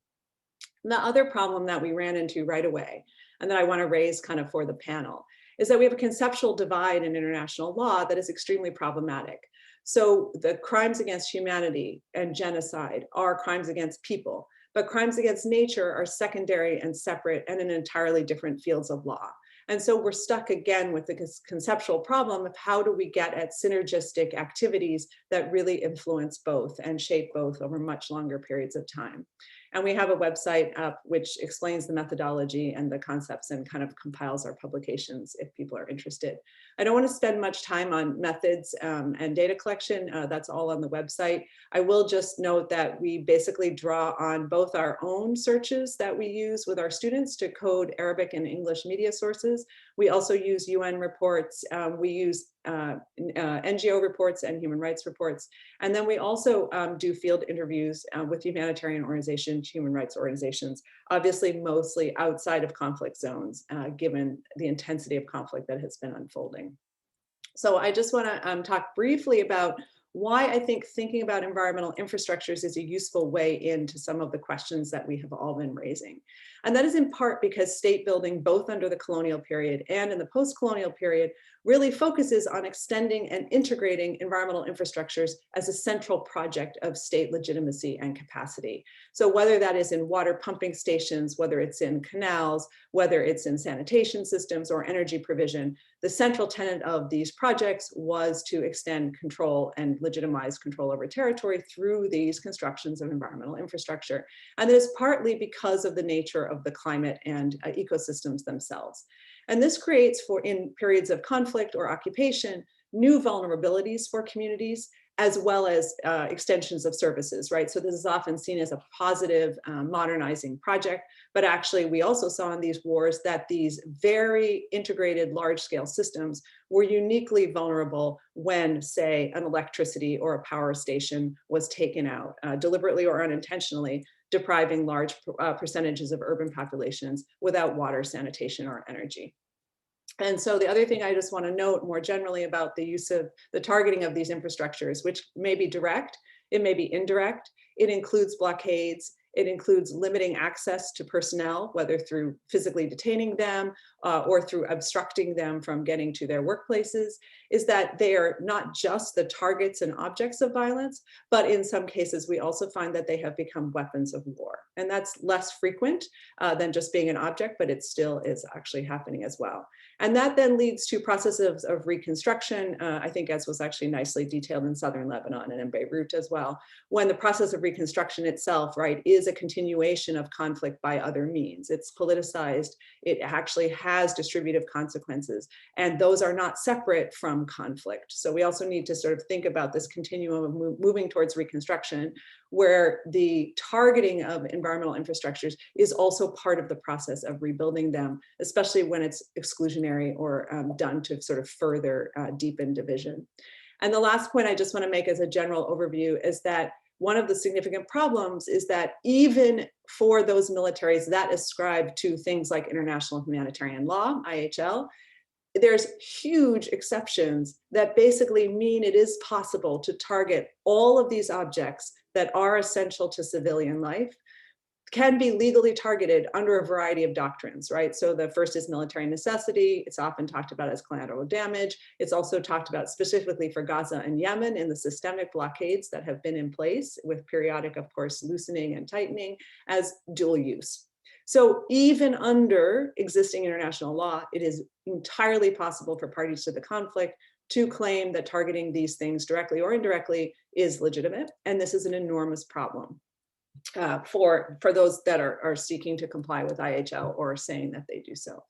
And the other problem that we ran into right away, and that I want to raise kind of for the panel, is that we have a conceptual divide in international law that is extremely problematic. So the crimes against humanity and genocide are crimes against people, but crimes against nature are secondary and separate and in entirely different fields of law. And so we're stuck again with the conceptual problem of how do we get at synergistic activities that really influence both and shape both over much longer periods of time. And we have a website up which explains the methodology and the concepts and kind of compiles our publications if people are interested. I don't want to spend much time on methods and data collection. That's all on the website. I will just note that we basically draw on both our own searches that we use with our students to code Arabic and English media sources. We also use UN reports. We use NGO reports and human rights reports. And then we also do field interviews with humanitarian organizations, human rights organizations, obviously mostly outside of conflict zones, given the intensity of conflict that has been unfolding. So I just want to talk briefly about why I think thinking about environmental infrastructures is a useful way into some of the questions that we have all been raising. And that is in part because state building, both under the colonial period and in the post-colonial period, really focuses on extending and integrating environmental infrastructures as a central project of state legitimacy and capacity. So whether that is in water pumping stations, whether it's in canals, whether it's in sanitation systems or energy provision, the central tenet of these projects was to extend control and legitimize control over territory through these constructions of environmental infrastructure. And that is partly because of the nature of the climate and ecosystems themselves. And this creates, for in periods of conflict or occupation, new vulnerabilities for communities, as well as extensions of services, right? So this is often seen as a positive modernizing project, but actually we also saw in these wars that these very integrated large-scale systems were uniquely vulnerable when, say, an electricity or a power station was taken out, deliberately or unintentionally, depriving large percentages of urban populations without water, sanitation, or energy. And so the other thing I just want to note more generally about the use of the targeting of these infrastructures, which may be direct, it may be indirect, it includes blockades, it includes limiting access to personnel, whether through physically detaining them or through obstructing them from getting to their workplaces, is that they are not just the targets and objects of violence, but in some cases, we also find that they have become weapons of war. And that's less frequent than just being an object, but it still is actually happening as well. And that then leads to processes of reconstruction, I think as was actually nicely detailed in Southern Lebanon and in Beirut as well, when the process of reconstruction itself, right, is a continuation of conflict by other means. It's politicized, it actually has distributive consequences, and those are not separate from conflict. So we also need to sort of think about this continuum of moving towards reconstruction, where the targeting of environmental infrastructures is also part of the process of rebuilding them, especially when it's exclusionary or done to sort of further deepen division. And the last point I just want to make as a general overview is that one of the significant problems is that even for those militaries that ascribe to things like international humanitarian law, IHL, there's huge exceptions that basically mean it is possible to target all of these objects that are essential to civilian life, can be legally targeted under a variety of doctrines, right? So the first is military necessity. It's often talked about as collateral damage. It's also talked about specifically for Gaza and Yemen in the systemic blockades that have been in place with periodic, of course, loosening and tightening as dual use. So even under existing international law, it is entirely possible for parties to the conflict to claim that targeting these things directly or indirectly is legitimate. And this is an enormous problem for those that are seeking to comply with IHL or saying that they do so.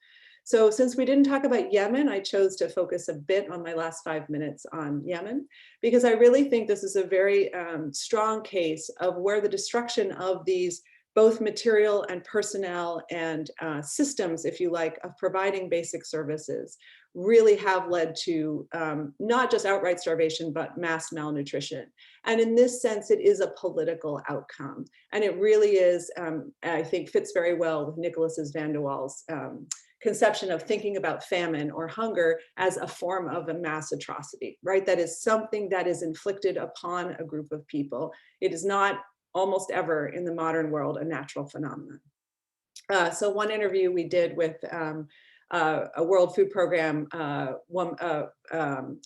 So since we didn't talk about Yemen, I chose to focus a bit on my last 5 minutes on Yemen, because I really think this is a very strong case of where the destruction of these both material and personnel and systems, if you like, of providing basic services really have led to not just outright starvation, but mass malnutrition. And in this sense, it is a political outcome. And it really is, I think, fits very well with Nicholas van der Waals' conception of thinking about famine or hunger as a form of a mass atrocity, right? That is something that is inflicted upon a group of people. It is not almost ever in the modern world a natural phenomenon. So one interview we did with a World Food Program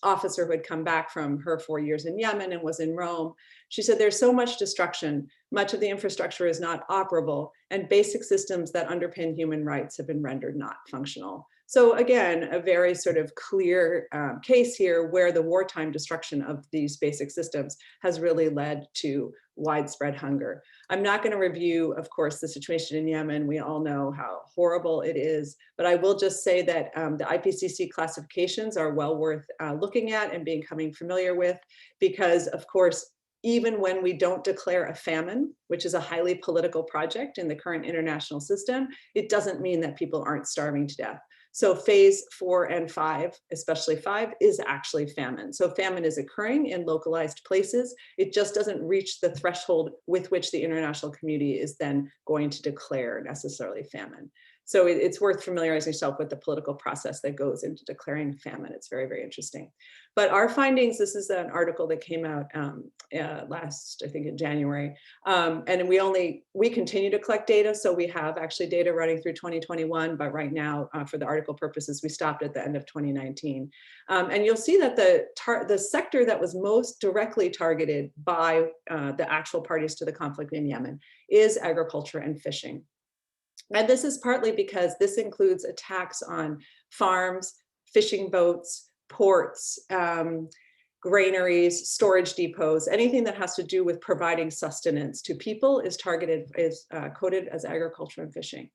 officer who had come back from her 4 years in Yemen and was in Rome. She said, there's so much destruction, much of the infrastructure is not operable, and basic systems that underpin human rights have been rendered not functional. So again, a very sort of clear case here where the wartime destruction of these basic systems has really led to widespread hunger. I'm not going to review, of course, the situation in Yemen. We all know how horrible it is, but I will just say that the IPCC classifications are well worth looking at and becoming familiar with, because of course, even when we don't declare a famine, which is a highly political project in the current international system, it doesn't mean that people aren't starving to death. So phase 4 and 5, especially 5, is actually famine. So famine is occurring in localized places. It just doesn't reach the threshold with which the international community is then going to declare necessarily famine. So it's worth familiarizing yourself with the political process that goes into declaring famine. It's very, very interesting. But our findings, this is an article that came out last, I think in January. And we continue to collect data. So we have actually data running through 2021, but right now for the article purposes, we stopped at the end of 2019. And you'll see that the sector that was most directly targeted by the actual parties to the conflict in Yemen is agriculture and fishing. And this is partly because this includes attacks on farms, fishing boats, ports, granaries, storage depots, anything that has to do with providing sustenance to people is targeted, is coded as agriculture and fishing.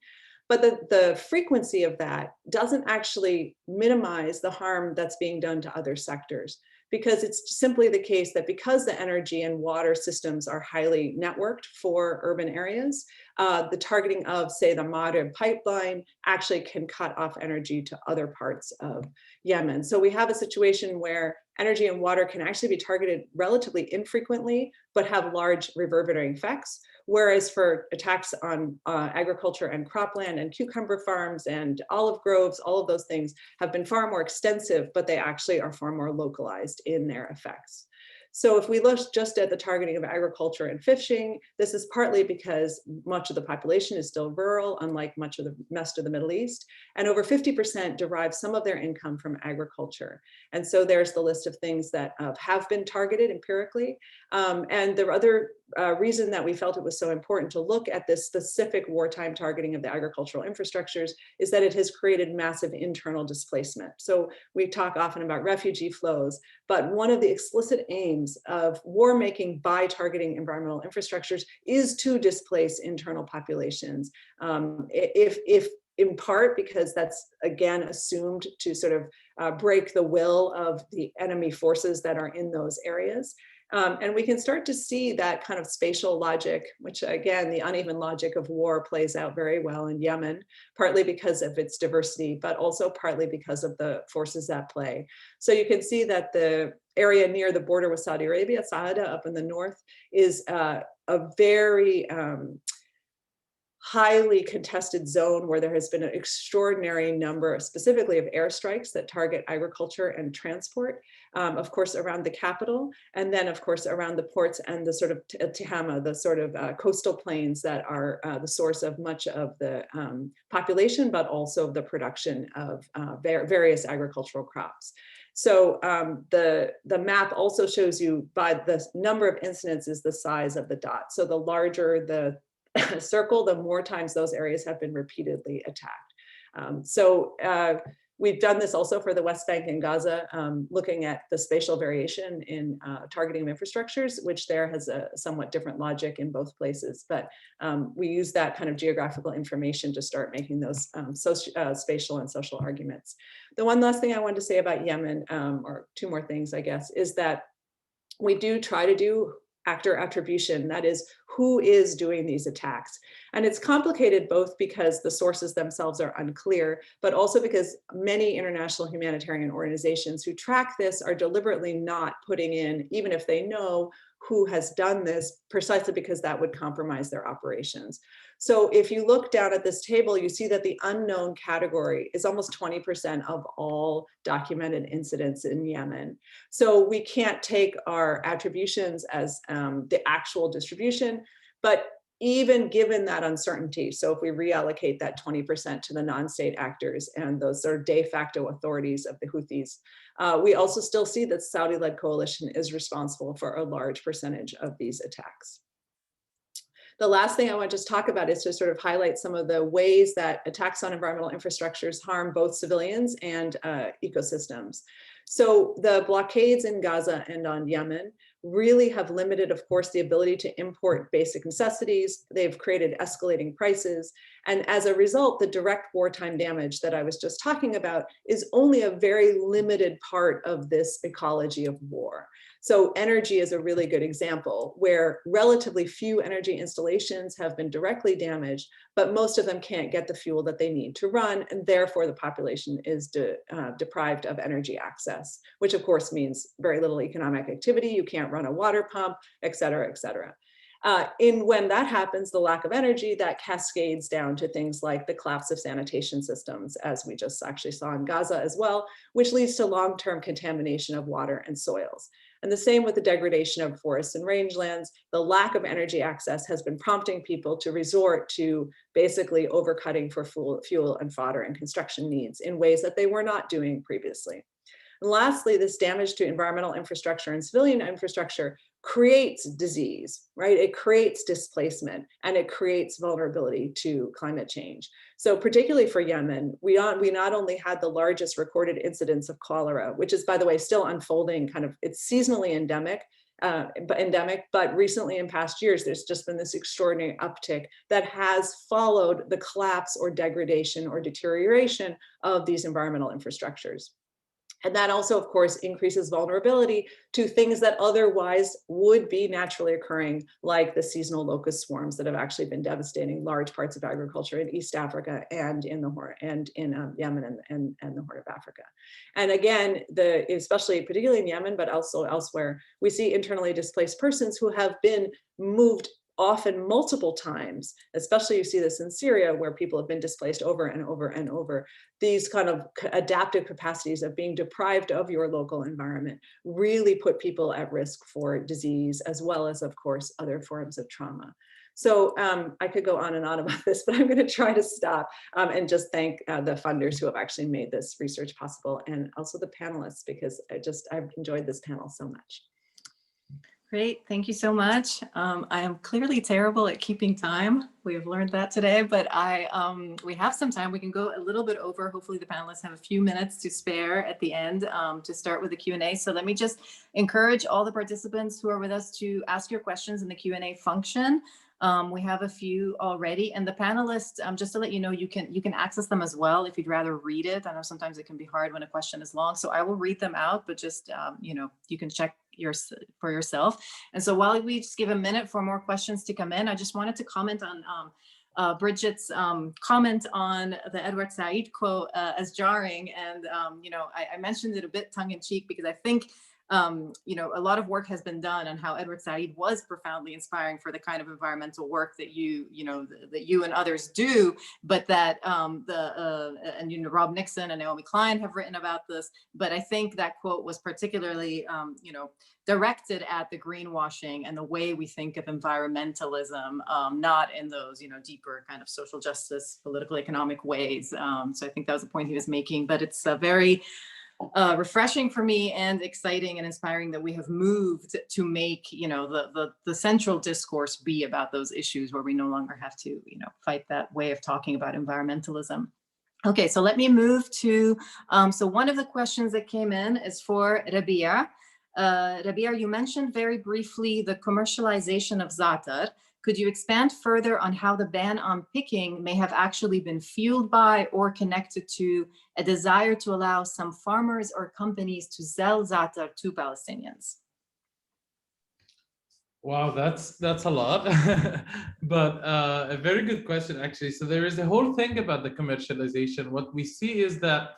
But the frequency of that doesn't actually minimize the harm that's being done to other sectors, because it's simply the case that because the energy and water systems are highly networked for urban areas, the targeting of, say, the Marib pipeline actually can cut off energy to other parts of Yemen. So we have a situation where energy and water can actually be targeted relatively infrequently, but have large reverberating effects. Whereas for attacks on agriculture and cropland and cucumber farms and olive groves, all of those things have been far more extensive, but they actually are far more localized in their effects. So if we look just at the targeting of agriculture and fishing, this is partly because much of the population is still rural, unlike much of the rest of the Middle East, and over 50% derive some of their income from agriculture. And so there's the list of things that have been targeted empirically. And the other reason that we felt it was so important to look at this specific wartime targeting of the agricultural infrastructures is that it has created massive internal displacement. So we talk often about refugee flows, but one of the explicit aims of war making by targeting environmental infrastructures is to displace internal populations. If in part because that's, again, assumed to sort of break the will of the enemy forces that are in those areas. And we can start to see that kind of spatial logic, which again, the uneven logic of war plays out very well in Yemen, partly because of its diversity, but also partly because of the forces at play. So you can see that the area near the border with Saudi Arabia, Saada up in the north, is a very highly contested zone where there has been an extraordinary number, specifically of airstrikes that target agriculture and transport, of course, around the capital, and then, of course, around the ports and the sort of Tihama, the sort of coastal plains that are the source of much of the population, but also the production of various agricultural crops. So the map also shows you by the number of incidents is the size of the dot. So the larger the circle, the more times those areas have been repeatedly attacked. We've done this also for the West Bank and Gaza, looking at the spatial variation in targeting of infrastructures, which there has a somewhat different logic in both places. But we use that kind of geographical information to start making those spatial and social arguments. The one last thing I wanted to say about Yemen, or two more things, I guess, is that we do try to do actor attribution, that is, who is doing these attacks. And it's complicated both because the sources themselves are unclear, but also because many international humanitarian organizations who track this are deliberately not putting in, even if they know who has done this, precisely because that would compromise their operations. So if you look down at this table, you see that the unknown category is almost 20% of all documented incidents in Yemen. So we can't take our attributions as the actual distribution, but even given that uncertainty, so if we reallocate that 20% to the non-state actors and those sort of de facto authorities of the Houthis, we also still see that Saudi-led coalition is responsible for a large percentage of these attacks. The last thing I want to just talk about is to sort of highlight some of the ways that attacks on environmental infrastructures harm both civilians and ecosystems. So the blockades in Gaza and on Yemen really have limited, of course, the ability to import basic necessities. They've created escalating prices. And as a result, the direct wartime damage that I was just talking about is only a very limited part of this ecology of war. So energy is a really good example where relatively few energy installations have been directly damaged, but most of them can't get the fuel that they need to run, and therefore the population is deprived of energy access, which of course means very little economic activity. You can't run a water pump, et cetera, et cetera. When that happens, the lack of energy, that cascades down to things like the collapse of sanitation systems, as we just actually saw in Gaza as well, which leads to long-term contamination of water and soils. And the same with the degradation of forests and rangelands. The lack of energy access has been prompting people to resort to basically overcutting for fuel and fodder and construction needs in ways that they were not doing previously. And lastly, this damage to environmental infrastructure and civilian infrastructure creates disease, right? It creates displacement and it creates vulnerability to climate change. So particularly for Yemen, we not only had the largest recorded incidence of cholera, which is, by the way, still unfolding, kind of, it's seasonally endemic, but recently in past years, there's just been this extraordinary uptick that has followed the collapse or degradation or deterioration of these environmental infrastructures. And that also, of course, increases vulnerability to things that otherwise would be naturally occurring, like the seasonal locust swarms that have actually been devastating large parts of agriculture in East Africa and in Yemen and the Horn of Africa. And again, particularly in Yemen, but also elsewhere, we see internally displaced persons who have been moved often multiple times, especially you see this in Syria, where people have been displaced over and over and over. These kind of adaptive capacities of being deprived of your local environment really put people at risk for disease, as well as, of course, other forms of trauma. So I could go on and on about this, but I'm going to try to stop and just thank the funders who have actually made this research possible, and also the panelists, because I've enjoyed this panel so much. Great, thank you so much. I am clearly terrible at keeping time. We have learned that today, but we have some time. We can go a little bit over. Hopefully the panelists have a few minutes to spare at the end to start with the Q&A. So let me just encourage all the participants who are with us to ask your questions in the Q&A function. We have a few already, and the panelists, just to let you know, you can access them as well if you'd rather read it. I know sometimes it can be hard when a question is long, so I will read them out, but just you can check for yourself. And so while we just give a minute for more questions to come in, I just wanted to comment on Bridget's comment on the Edward Said quote as jarring, and I mentioned it a bit tongue-in-cheek because I think a lot of work has been done on how Edward Said was profoundly inspiring for the kind of environmental work that you and others do, but that Rob Nixon and Naomi Klein have written about this. But I think that quote was particularly, directed at the greenwashing and the way we think of environmentalism, not in those, deeper kind of social justice, political economic ways. So I think that was the point he was making, but it's very refreshing for me and exciting and inspiring that we have moved to make the central discourse be about those issues where we no longer have to fight that way of talking about environmentalism. Okay, so let me move to so one of the questions that came in is for Rabea. Rabea, you mentioned very briefly the commercialization of za'atar. Could you expand further on how the ban on picking may have actually been fueled by or connected to a desire to allow some farmers or companies to sell za'atar to Palestinians? Wow, that's a lot, but a very good question, actually. So there is a whole thing about the commercialization. What we see is that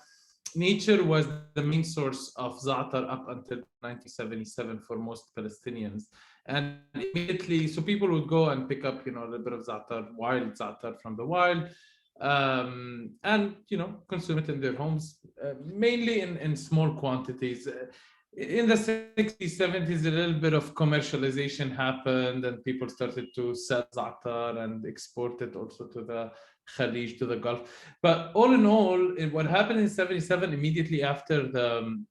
nature was the main source of za'atar up until 1977 for most Palestinians. And immediately, so people would go and pick up, a little bit of za'atar, wild za'atar from the wild, and, consume it in their homes, mainly in small quantities. In the 60s, 70s, a little bit of commercialization happened and people started to sell za'atar and export it also to the Khalij, to the Gulf. But all in all, what happened in 77, immediately after the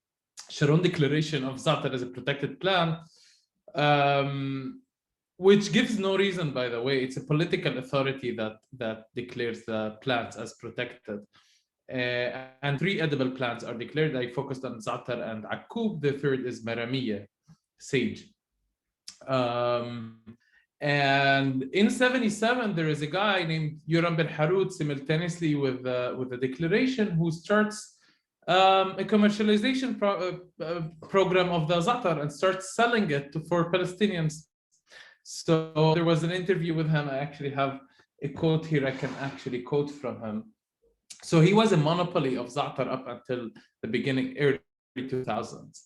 Sharon Declaration of za'atar as a protected plant, which gives no reason, by the way, it's a political authority that declares the plants as protected. And 3 edible plants are declared. I focused on za'atar and akub. The third is maramiya, sage. And in 77, there is a guy named Yoram Ben Harut, simultaneously with the declaration, who starts a commercialization program of the za'atar and starts selling it for Palestinians. So there was an interview with him. I actually have a quote here. I can actually quote from him. So he was a monopoly of za'atar up until the beginning, early 2000s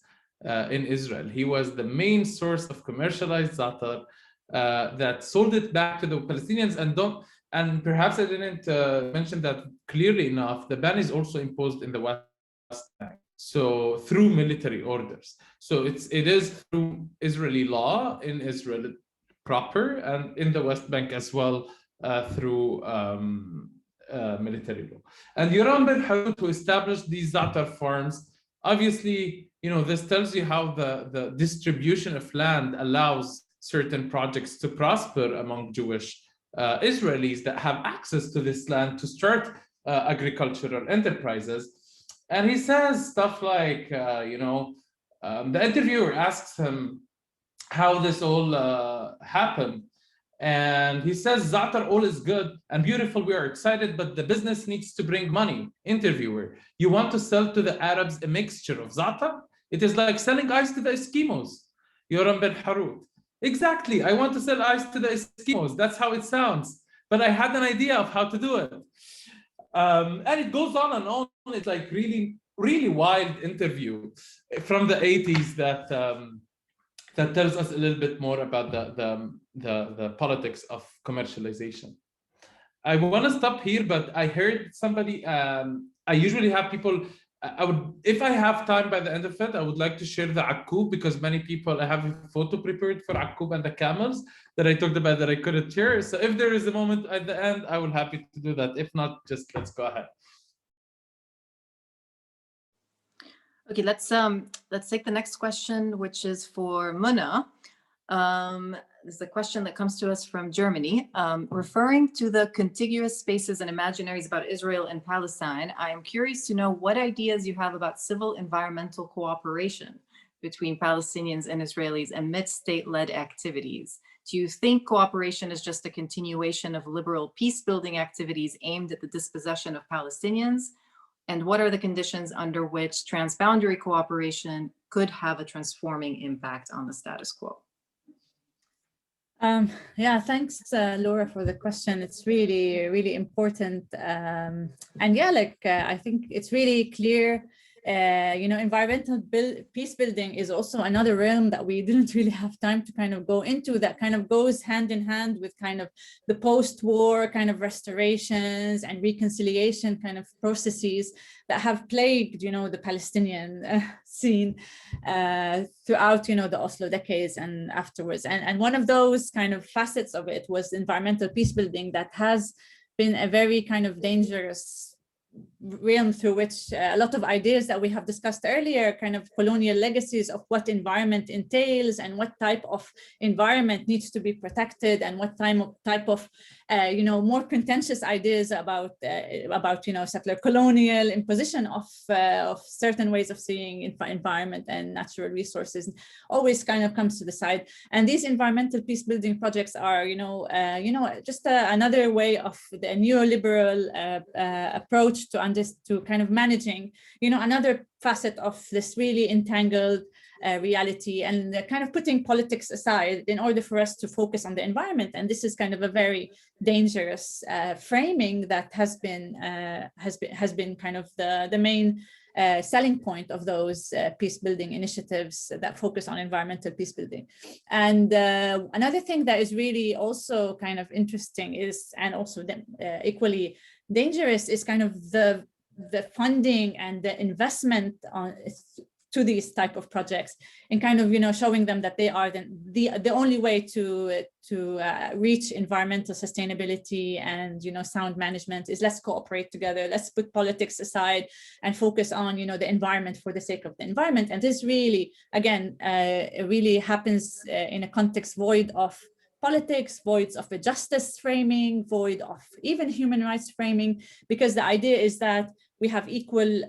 in Israel. He was the main source of commercialized za'atar that sold it back to the Palestinians. And perhaps I didn't mention that clearly enough, the ban is also imposed in the West Bank. So through military orders. So it is through Israeli law in Israel proper, and in the West Bank as well through military law. And Yoram Ben Harut, who established these za'atar farms, obviously, this tells you how the distribution of land allows certain projects to prosper among Jewish Israelis that have access to this land to start agricultural enterprises. And he says stuff like, the interviewer asks him how this all happened. And he says, za'atar, all is good and beautiful. We are excited, but the business needs to bring money. Interviewer, you want to sell to the Arabs a mixture of za'atar? It is like selling ice to the Eskimos. Yoram Ben Harut. Exactly. I want to sell ice to the Eskimos. That's how it sounds. But I had an idea of how to do it. And it goes on and on. It's like really, really wild interview from the 80s that tells us a little bit more about the politics of commercialization. I want to stop here, but I heard somebody, I usually have people, if I have time by the end of it, I would like to share the akub, because many people, I have a photo prepared for akub and the camels that I talked about that I couldn't share. So if there is a moment at the end, I will happy to do that. If not, just let's go ahead. Okay, let's take the next question, which is for Muna. This is a question that comes to us from Germany. Referring to the contiguous spaces and imaginaries about Israel and Palestine, I am curious to know what ideas you have about civil environmental cooperation between Palestinians and Israelis amidst state-led activities. Do you think cooperation is just a continuation of liberal peace-building activities aimed at the dispossession of Palestinians? And what are the conditions under which transboundary cooperation could have a transforming impact on the status quo? Yeah, thanks, Laura, for the question. It's really, really important. And yeah, I think it's really clear, environmental peace building is also another realm that we didn't really have time to kind of go into, that kind of goes hand in hand with kind of the post-war kind of restorations and reconciliation kind of processes that have plagued, the Palestinian scene throughout, the Oslo decades and afterwards. And one of those kind of facets of it was environmental peace building that has been a very kind of dangerous realm through which a lot of ideas that we have discussed earlier, kind of colonial legacies of what environment entails and what type of environment needs to be protected and what type of more contentious ideas about settler colonial imposition of certain ways of seeing environment and natural resources always kind of comes to the side. And these environmental peace building projects are just another way of the neoliberal approach to kind of managing, another facet of this really entangled reality, and kind of putting politics aside in order for us to focus on the environment. And this is kind of a very dangerous framing that has been kind of the main selling point of those peace building initiatives that focus on environmental peace building. And another thing that is really also kind of interesting is, and also equally dangerous, is kind of the funding and the investment to these type of projects, and kind of showing them that they are the only way to reach environmental sustainability and sound management is let's cooperate together, let's put politics aside and focus on the environment for the sake of the environment. And this really, again, it really happens in a context void of politics, voids of a justice framing, void of even human rights framing, because the idea is that we have equal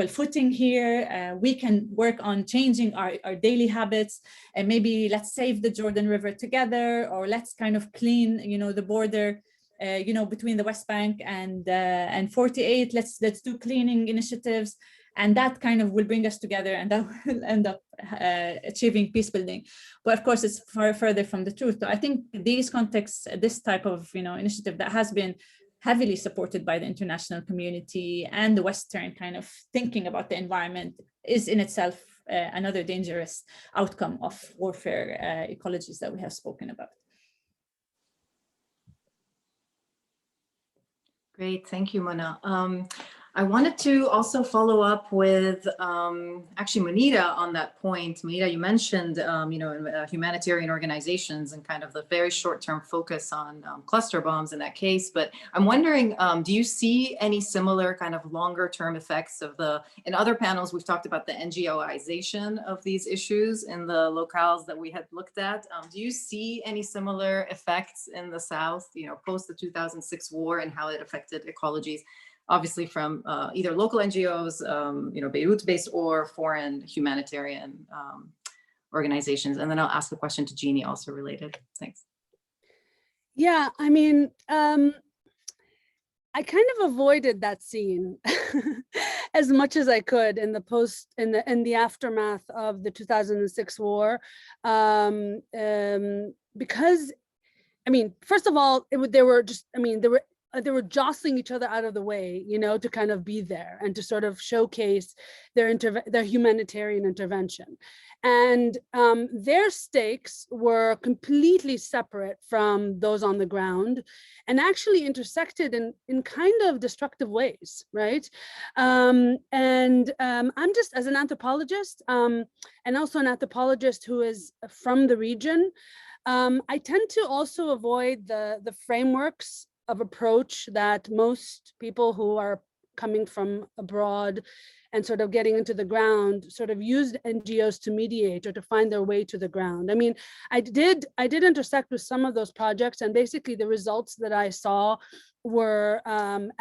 footing here. We can work on changing our daily habits, and maybe let's save the Jordan River together, or let's kind of clean, the border, between the West Bank and 48. Let's do cleaning initiatives. And that kind of will bring us together, and that will end up achieving peace building. But of course, it's far further from the truth. So I think these contexts, this type of initiative that has been heavily supported by the international community and the Western kind of thinking about the environment, is in itself another dangerous outcome of warfare ecologies that we have spoken about. Great, thank you, Mona. I wanted to also follow up with actually Munira on that point. Munira, you mentioned humanitarian organizations and kind of the very short-term focus on cluster bombs in that case. But I'm wondering, do you see any similar kind of longer-term effects of in other panels we've talked about the NGOization of these issues in the locales that we had looked at. Do you see any similar effects in the South, post the 2006 war, and how it affected ecologies? Obviously from either local NGOs, Beirut-based, or foreign humanitarian organizations. And then I'll ask the question to Jeannie, also related. Thanks. Yeah, I mean, I kind of avoided that scene as much as I could in the aftermath of the 2006 war, because, I mean, first of all, they were jostling each other out of the way, to kind of be there and to sort of showcase their humanitarian intervention. And their stakes were completely separate from those on the ground, and actually intersected in kind of destructive ways, right? I'm just, as an anthropologist, and also an anthropologist who is from the region, I tend to also avoid the frameworks of approach that most people who are coming from abroad and sort of getting into the ground, sort of used NGOs to mediate or to find their way to the ground. I mean, I did intersect with some of those projects, and basically the results that I saw were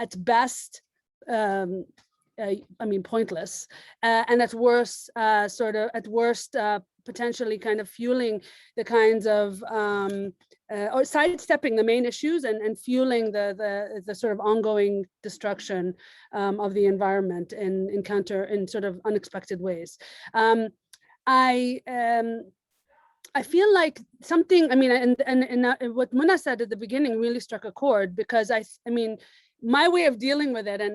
at best, I mean, pointless, and at worst, potentially kind of fueling the kinds of or sidestepping the main issues and fueling the sort of ongoing destruction of the environment in sort of unexpected ways. I feel like something, I mean, and what Muna said at the beginning really struck a chord, because I mean, my way of dealing with it, and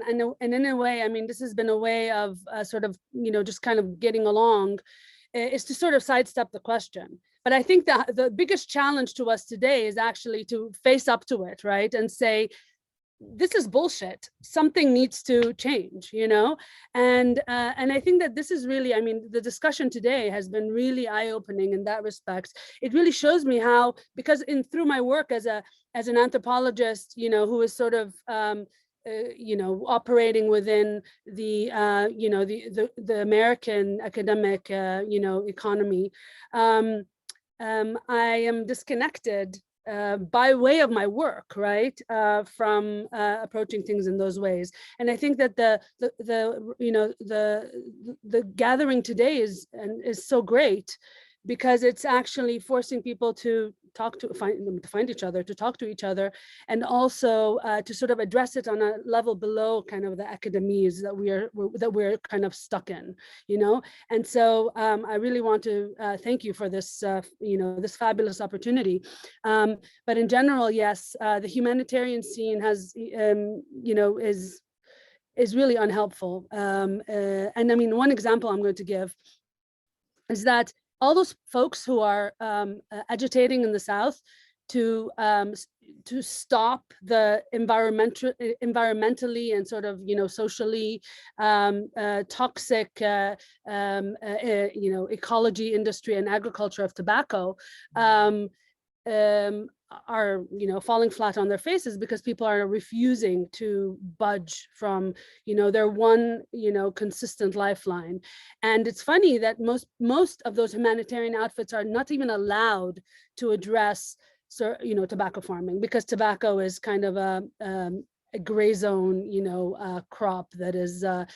in a way, I mean, this has been a way of sort of, you know, just kind of getting along, is to sort of sidestep the question. But I think that the biggest challenge to us today is actually to face up to it, right? And say, this is bullshit. Something needs to change, you know? And I think that this is really, I mean, the discussion today has been really eye-opening in that respect. It really shows me how, because through my work as an anthropologist, you know, who is sort of you know, operating within the you know, the American academic you know, economy, I am disconnected by way of my work, right, from approaching things in those ways. And I think that the you know, the gathering today is so great, because it's actually forcing people to find each other, to talk to each other, and also to sort of address it on a level below kind of the academies that we're kind of stuck in, you know. And so I really want to thank you for this, you know, this fabulous opportunity. But in general, yes, the humanitarian scene has, you know, is really unhelpful. And I mean, one example I'm going to give is that all those folks who are agitating in the South to stop the environmentally and sort of, you know, socially toxic, you know, ecology industry and agriculture of tobacco, are, you know, falling flat on their faces because people are refusing to budge from, you know, their one, you know, consistent lifeline. And it's funny that most of those humanitarian outfits are not even allowed to address, you know, tobacco farming, because tobacco is kind of a gray zone, you know, crop that is that,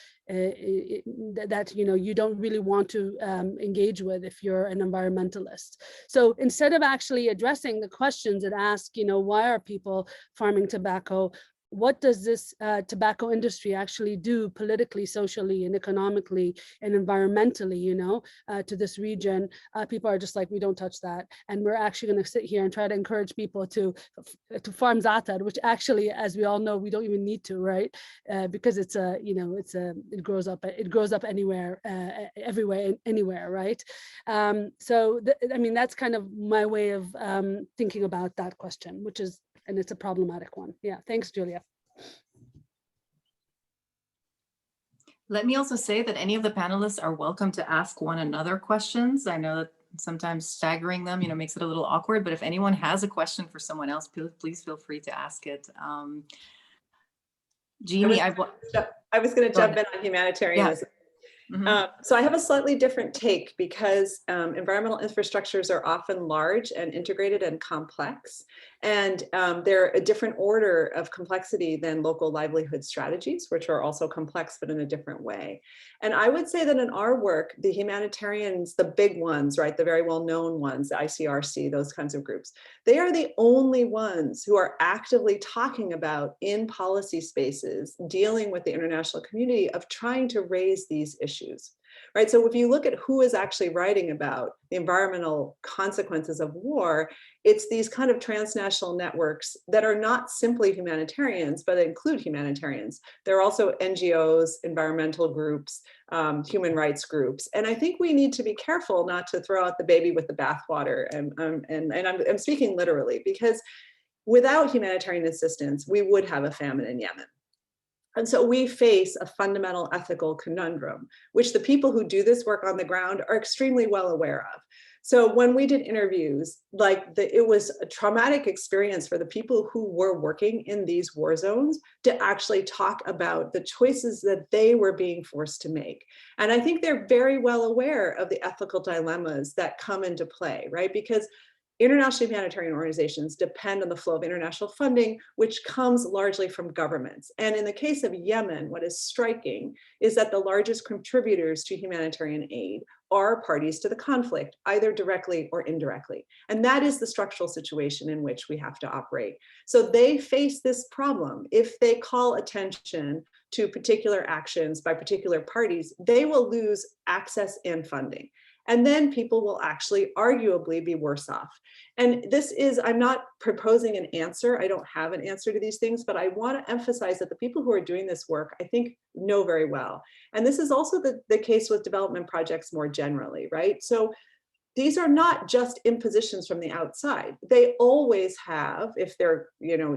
you know, you don't really want to engage with if you're an environmentalist. So instead of actually addressing the questions that ask, you know, why are people farming tobacco? What does this tobacco industry actually do politically, socially, and economically, and environmentally, you know, to this region? People are just like, we don't touch that. And we're actually going to sit here and try to encourage people to farm za'atar, which actually, as we all know, we don't even need to, right? Because it's a, you know, it grows up anywhere, everywhere, anywhere, right? So, I mean, that's kind of my way of thinking about that question, which is, and it's a problematic one. Yeah, thanks, Julia. Let me also say that any of the panelists are welcome to ask one another questions. I know that sometimes staggering them, you know, makes it a little awkward, but if anyone has a question for someone else, please feel free to ask it. Jeannie, I was going to jump in on humanitarianism. Yeah. Mm-hmm. So I have a slightly different take, because environmental infrastructures are often large and integrated and complex, and they're a different order of complexity than local livelihood strategies, which are also complex but in a different way. And I would say that in our work, the humanitarians, the big ones, right, the very well-known ones, the ICRC, those kinds of groups, they are the only ones who are actively talking about, in policy spaces, dealing with the international community, of trying to raise these issues, right? So if you look at who is actually writing about the environmental consequences of war, it's these kind of transnational networks that are not simply humanitarians, but include humanitarians. They're also NGOs, environmental groups, human rights groups. And I think we need to be careful not to throw out the baby with the bathwater. And I'm speaking literally, because without humanitarian assistance, we would have a famine in Yemen. And so we face a fundamental ethical conundrum, which the people who do this work on the ground are extremely well aware of. So when we did interviews, it was a traumatic experience for the people who were working in these war zones to actually talk about the choices that they were being forced to make. And I think they're very well aware of the ethical dilemmas that come into play, right? Because international humanitarian organizations depend on the flow of international funding, which comes largely from governments. And in the case of Yemen, what is striking is that the largest contributors to humanitarian aid are parties to the conflict, either directly or indirectly. And that is the structural situation in which we have to operate. So they face this problem. If they call attention to particular actions by particular parties, they will lose access and funding. And then people will actually arguably be worse off. And this is, I'm not proposing an answer. I don't have an answer to these things, but I want to emphasize that the people who are doing this work, I think, know very well. And this is also the case with development projects more generally, right? So these are not just impositions from the outside. They always have, if they're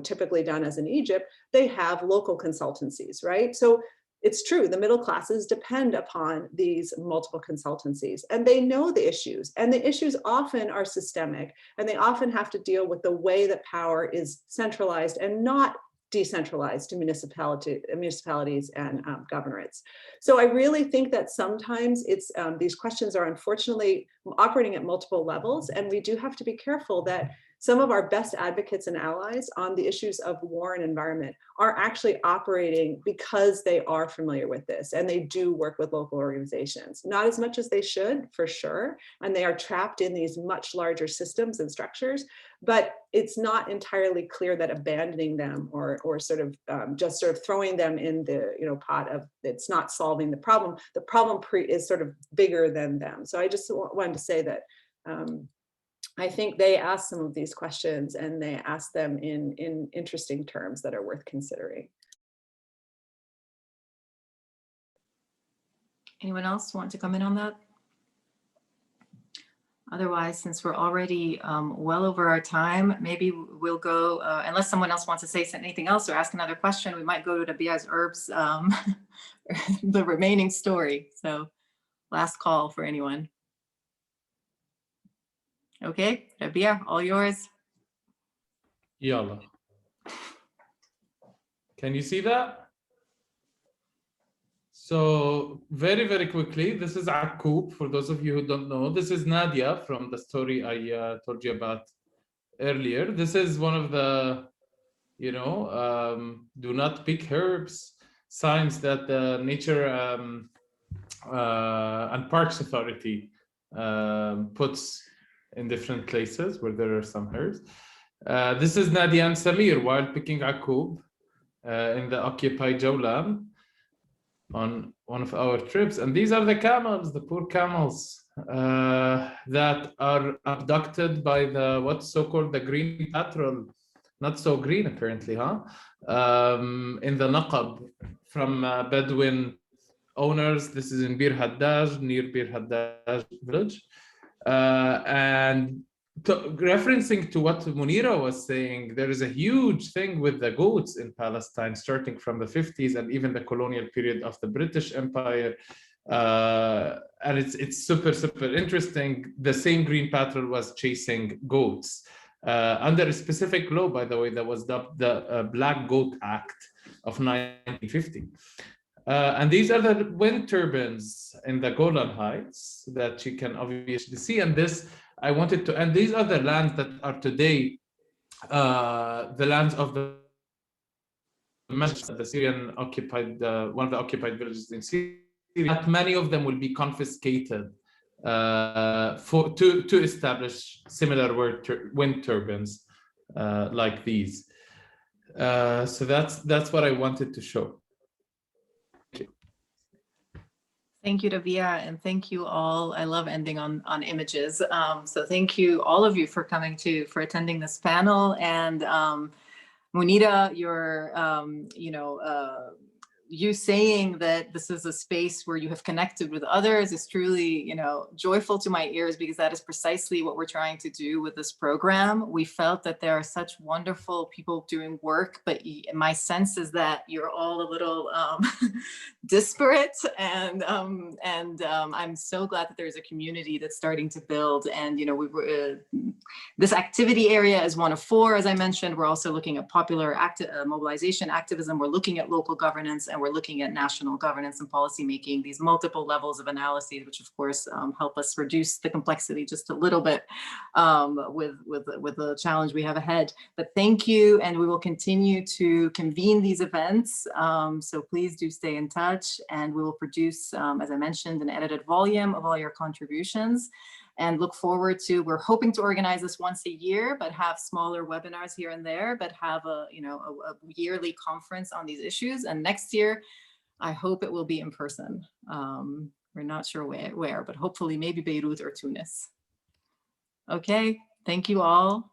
typically done as in Egypt, they have local consultancies, right? So it's true, the middle classes depend upon these multiple consultancies, and they know the issues, and the issues often are systemic, and they often have to deal with the way that power is centralized and not decentralized to municipalities and governorates. So I really think that sometimes it's these questions are unfortunately operating at multiple levels, and we do have to be careful that some of our best advocates and allies on the issues of war and environment are actually operating because they are familiar with this, and they do work with local organizations. Not as much as they should, for sure, and they are trapped in these much larger systems and structures, but it's not entirely clear that abandoning them or just throwing them in the pot of it's not solving the problem. The problem is sort of bigger than them. So I just wanted to say that I think they ask some of these questions, and they ask them in interesting terms that are worth considering. Anyone else want to comment on that? Otherwise, since we're already well over our time, maybe we'll go, unless someone else wants to say anything else or ask another question, we might go to Rabea's herbs, the remaining story. So last call for anyone. Okay, Rabea, all yours. Yalla. Can you see that? So very, very quickly, this is Aqoub. For those of you who don't know, this is Nadia from the story I told you about earlier. This is one of the, do not pick herbs signs that the Nature and Parks Authority puts in different places where there are some herbs. This is Nadia and Samir while picking Aqoub in the occupied Jawlan on one of our trips. And these are the camels, the poor camels that are abducted by the what's so-called the green patrol. Not so green apparently, huh? In the Naqab from Bedouin owners. This is in Bir Haddaj, near Bir Haddaj village. And referencing to what Munira was saying, there is a huge thing with the goats in Palestine, starting from the 50s and even the colonial period of the British Empire. And it's super, super interesting. The same green patrol was chasing goats under a specific law, by the way, that was dubbed the Black Goat Act of 1950. And these are the wind turbines in the Golan Heights that you can obviously see. And this, I wanted to, and these are the lands that are today the lands of the Syrian occupied, one of the occupied villages in Syria. That many of them will be confiscated to establish similar wind turbines like these. So that's what I wanted to show. Thank you, Rabea, and thank you all. I love ending on images. So thank you, all of you, for coming for attending this panel. And Munira, your you saying that this is a space where you have connected with others is truly, you know, joyful to my ears, because that is precisely what we're trying to do with this program. We felt that there are such wonderful people doing work, but my sense is that you're all a little disparate, and I'm so glad that there's a community that's starting to build. And, you know, we were this activity area is one of 4, as I mentioned. We're also looking at popular mobilization activism. We're looking at local governance, and we're looking at national governance and policy making, these multiple levels of analysis, which of course help us reduce the complexity just a little bit with the challenge we have ahead. But thank you, and we will continue to convene these events. So please do stay in touch, and we will produce, as I mentioned, an edited volume of all your contributions, and look forward to, we're hoping to organize this once a year, but have smaller webinars here and there, but have a, you know, a yearly conference on these issues. And next year, I hope it will be in person. We're not sure where, but hopefully maybe Beirut or Tunis. Okay, thank you all.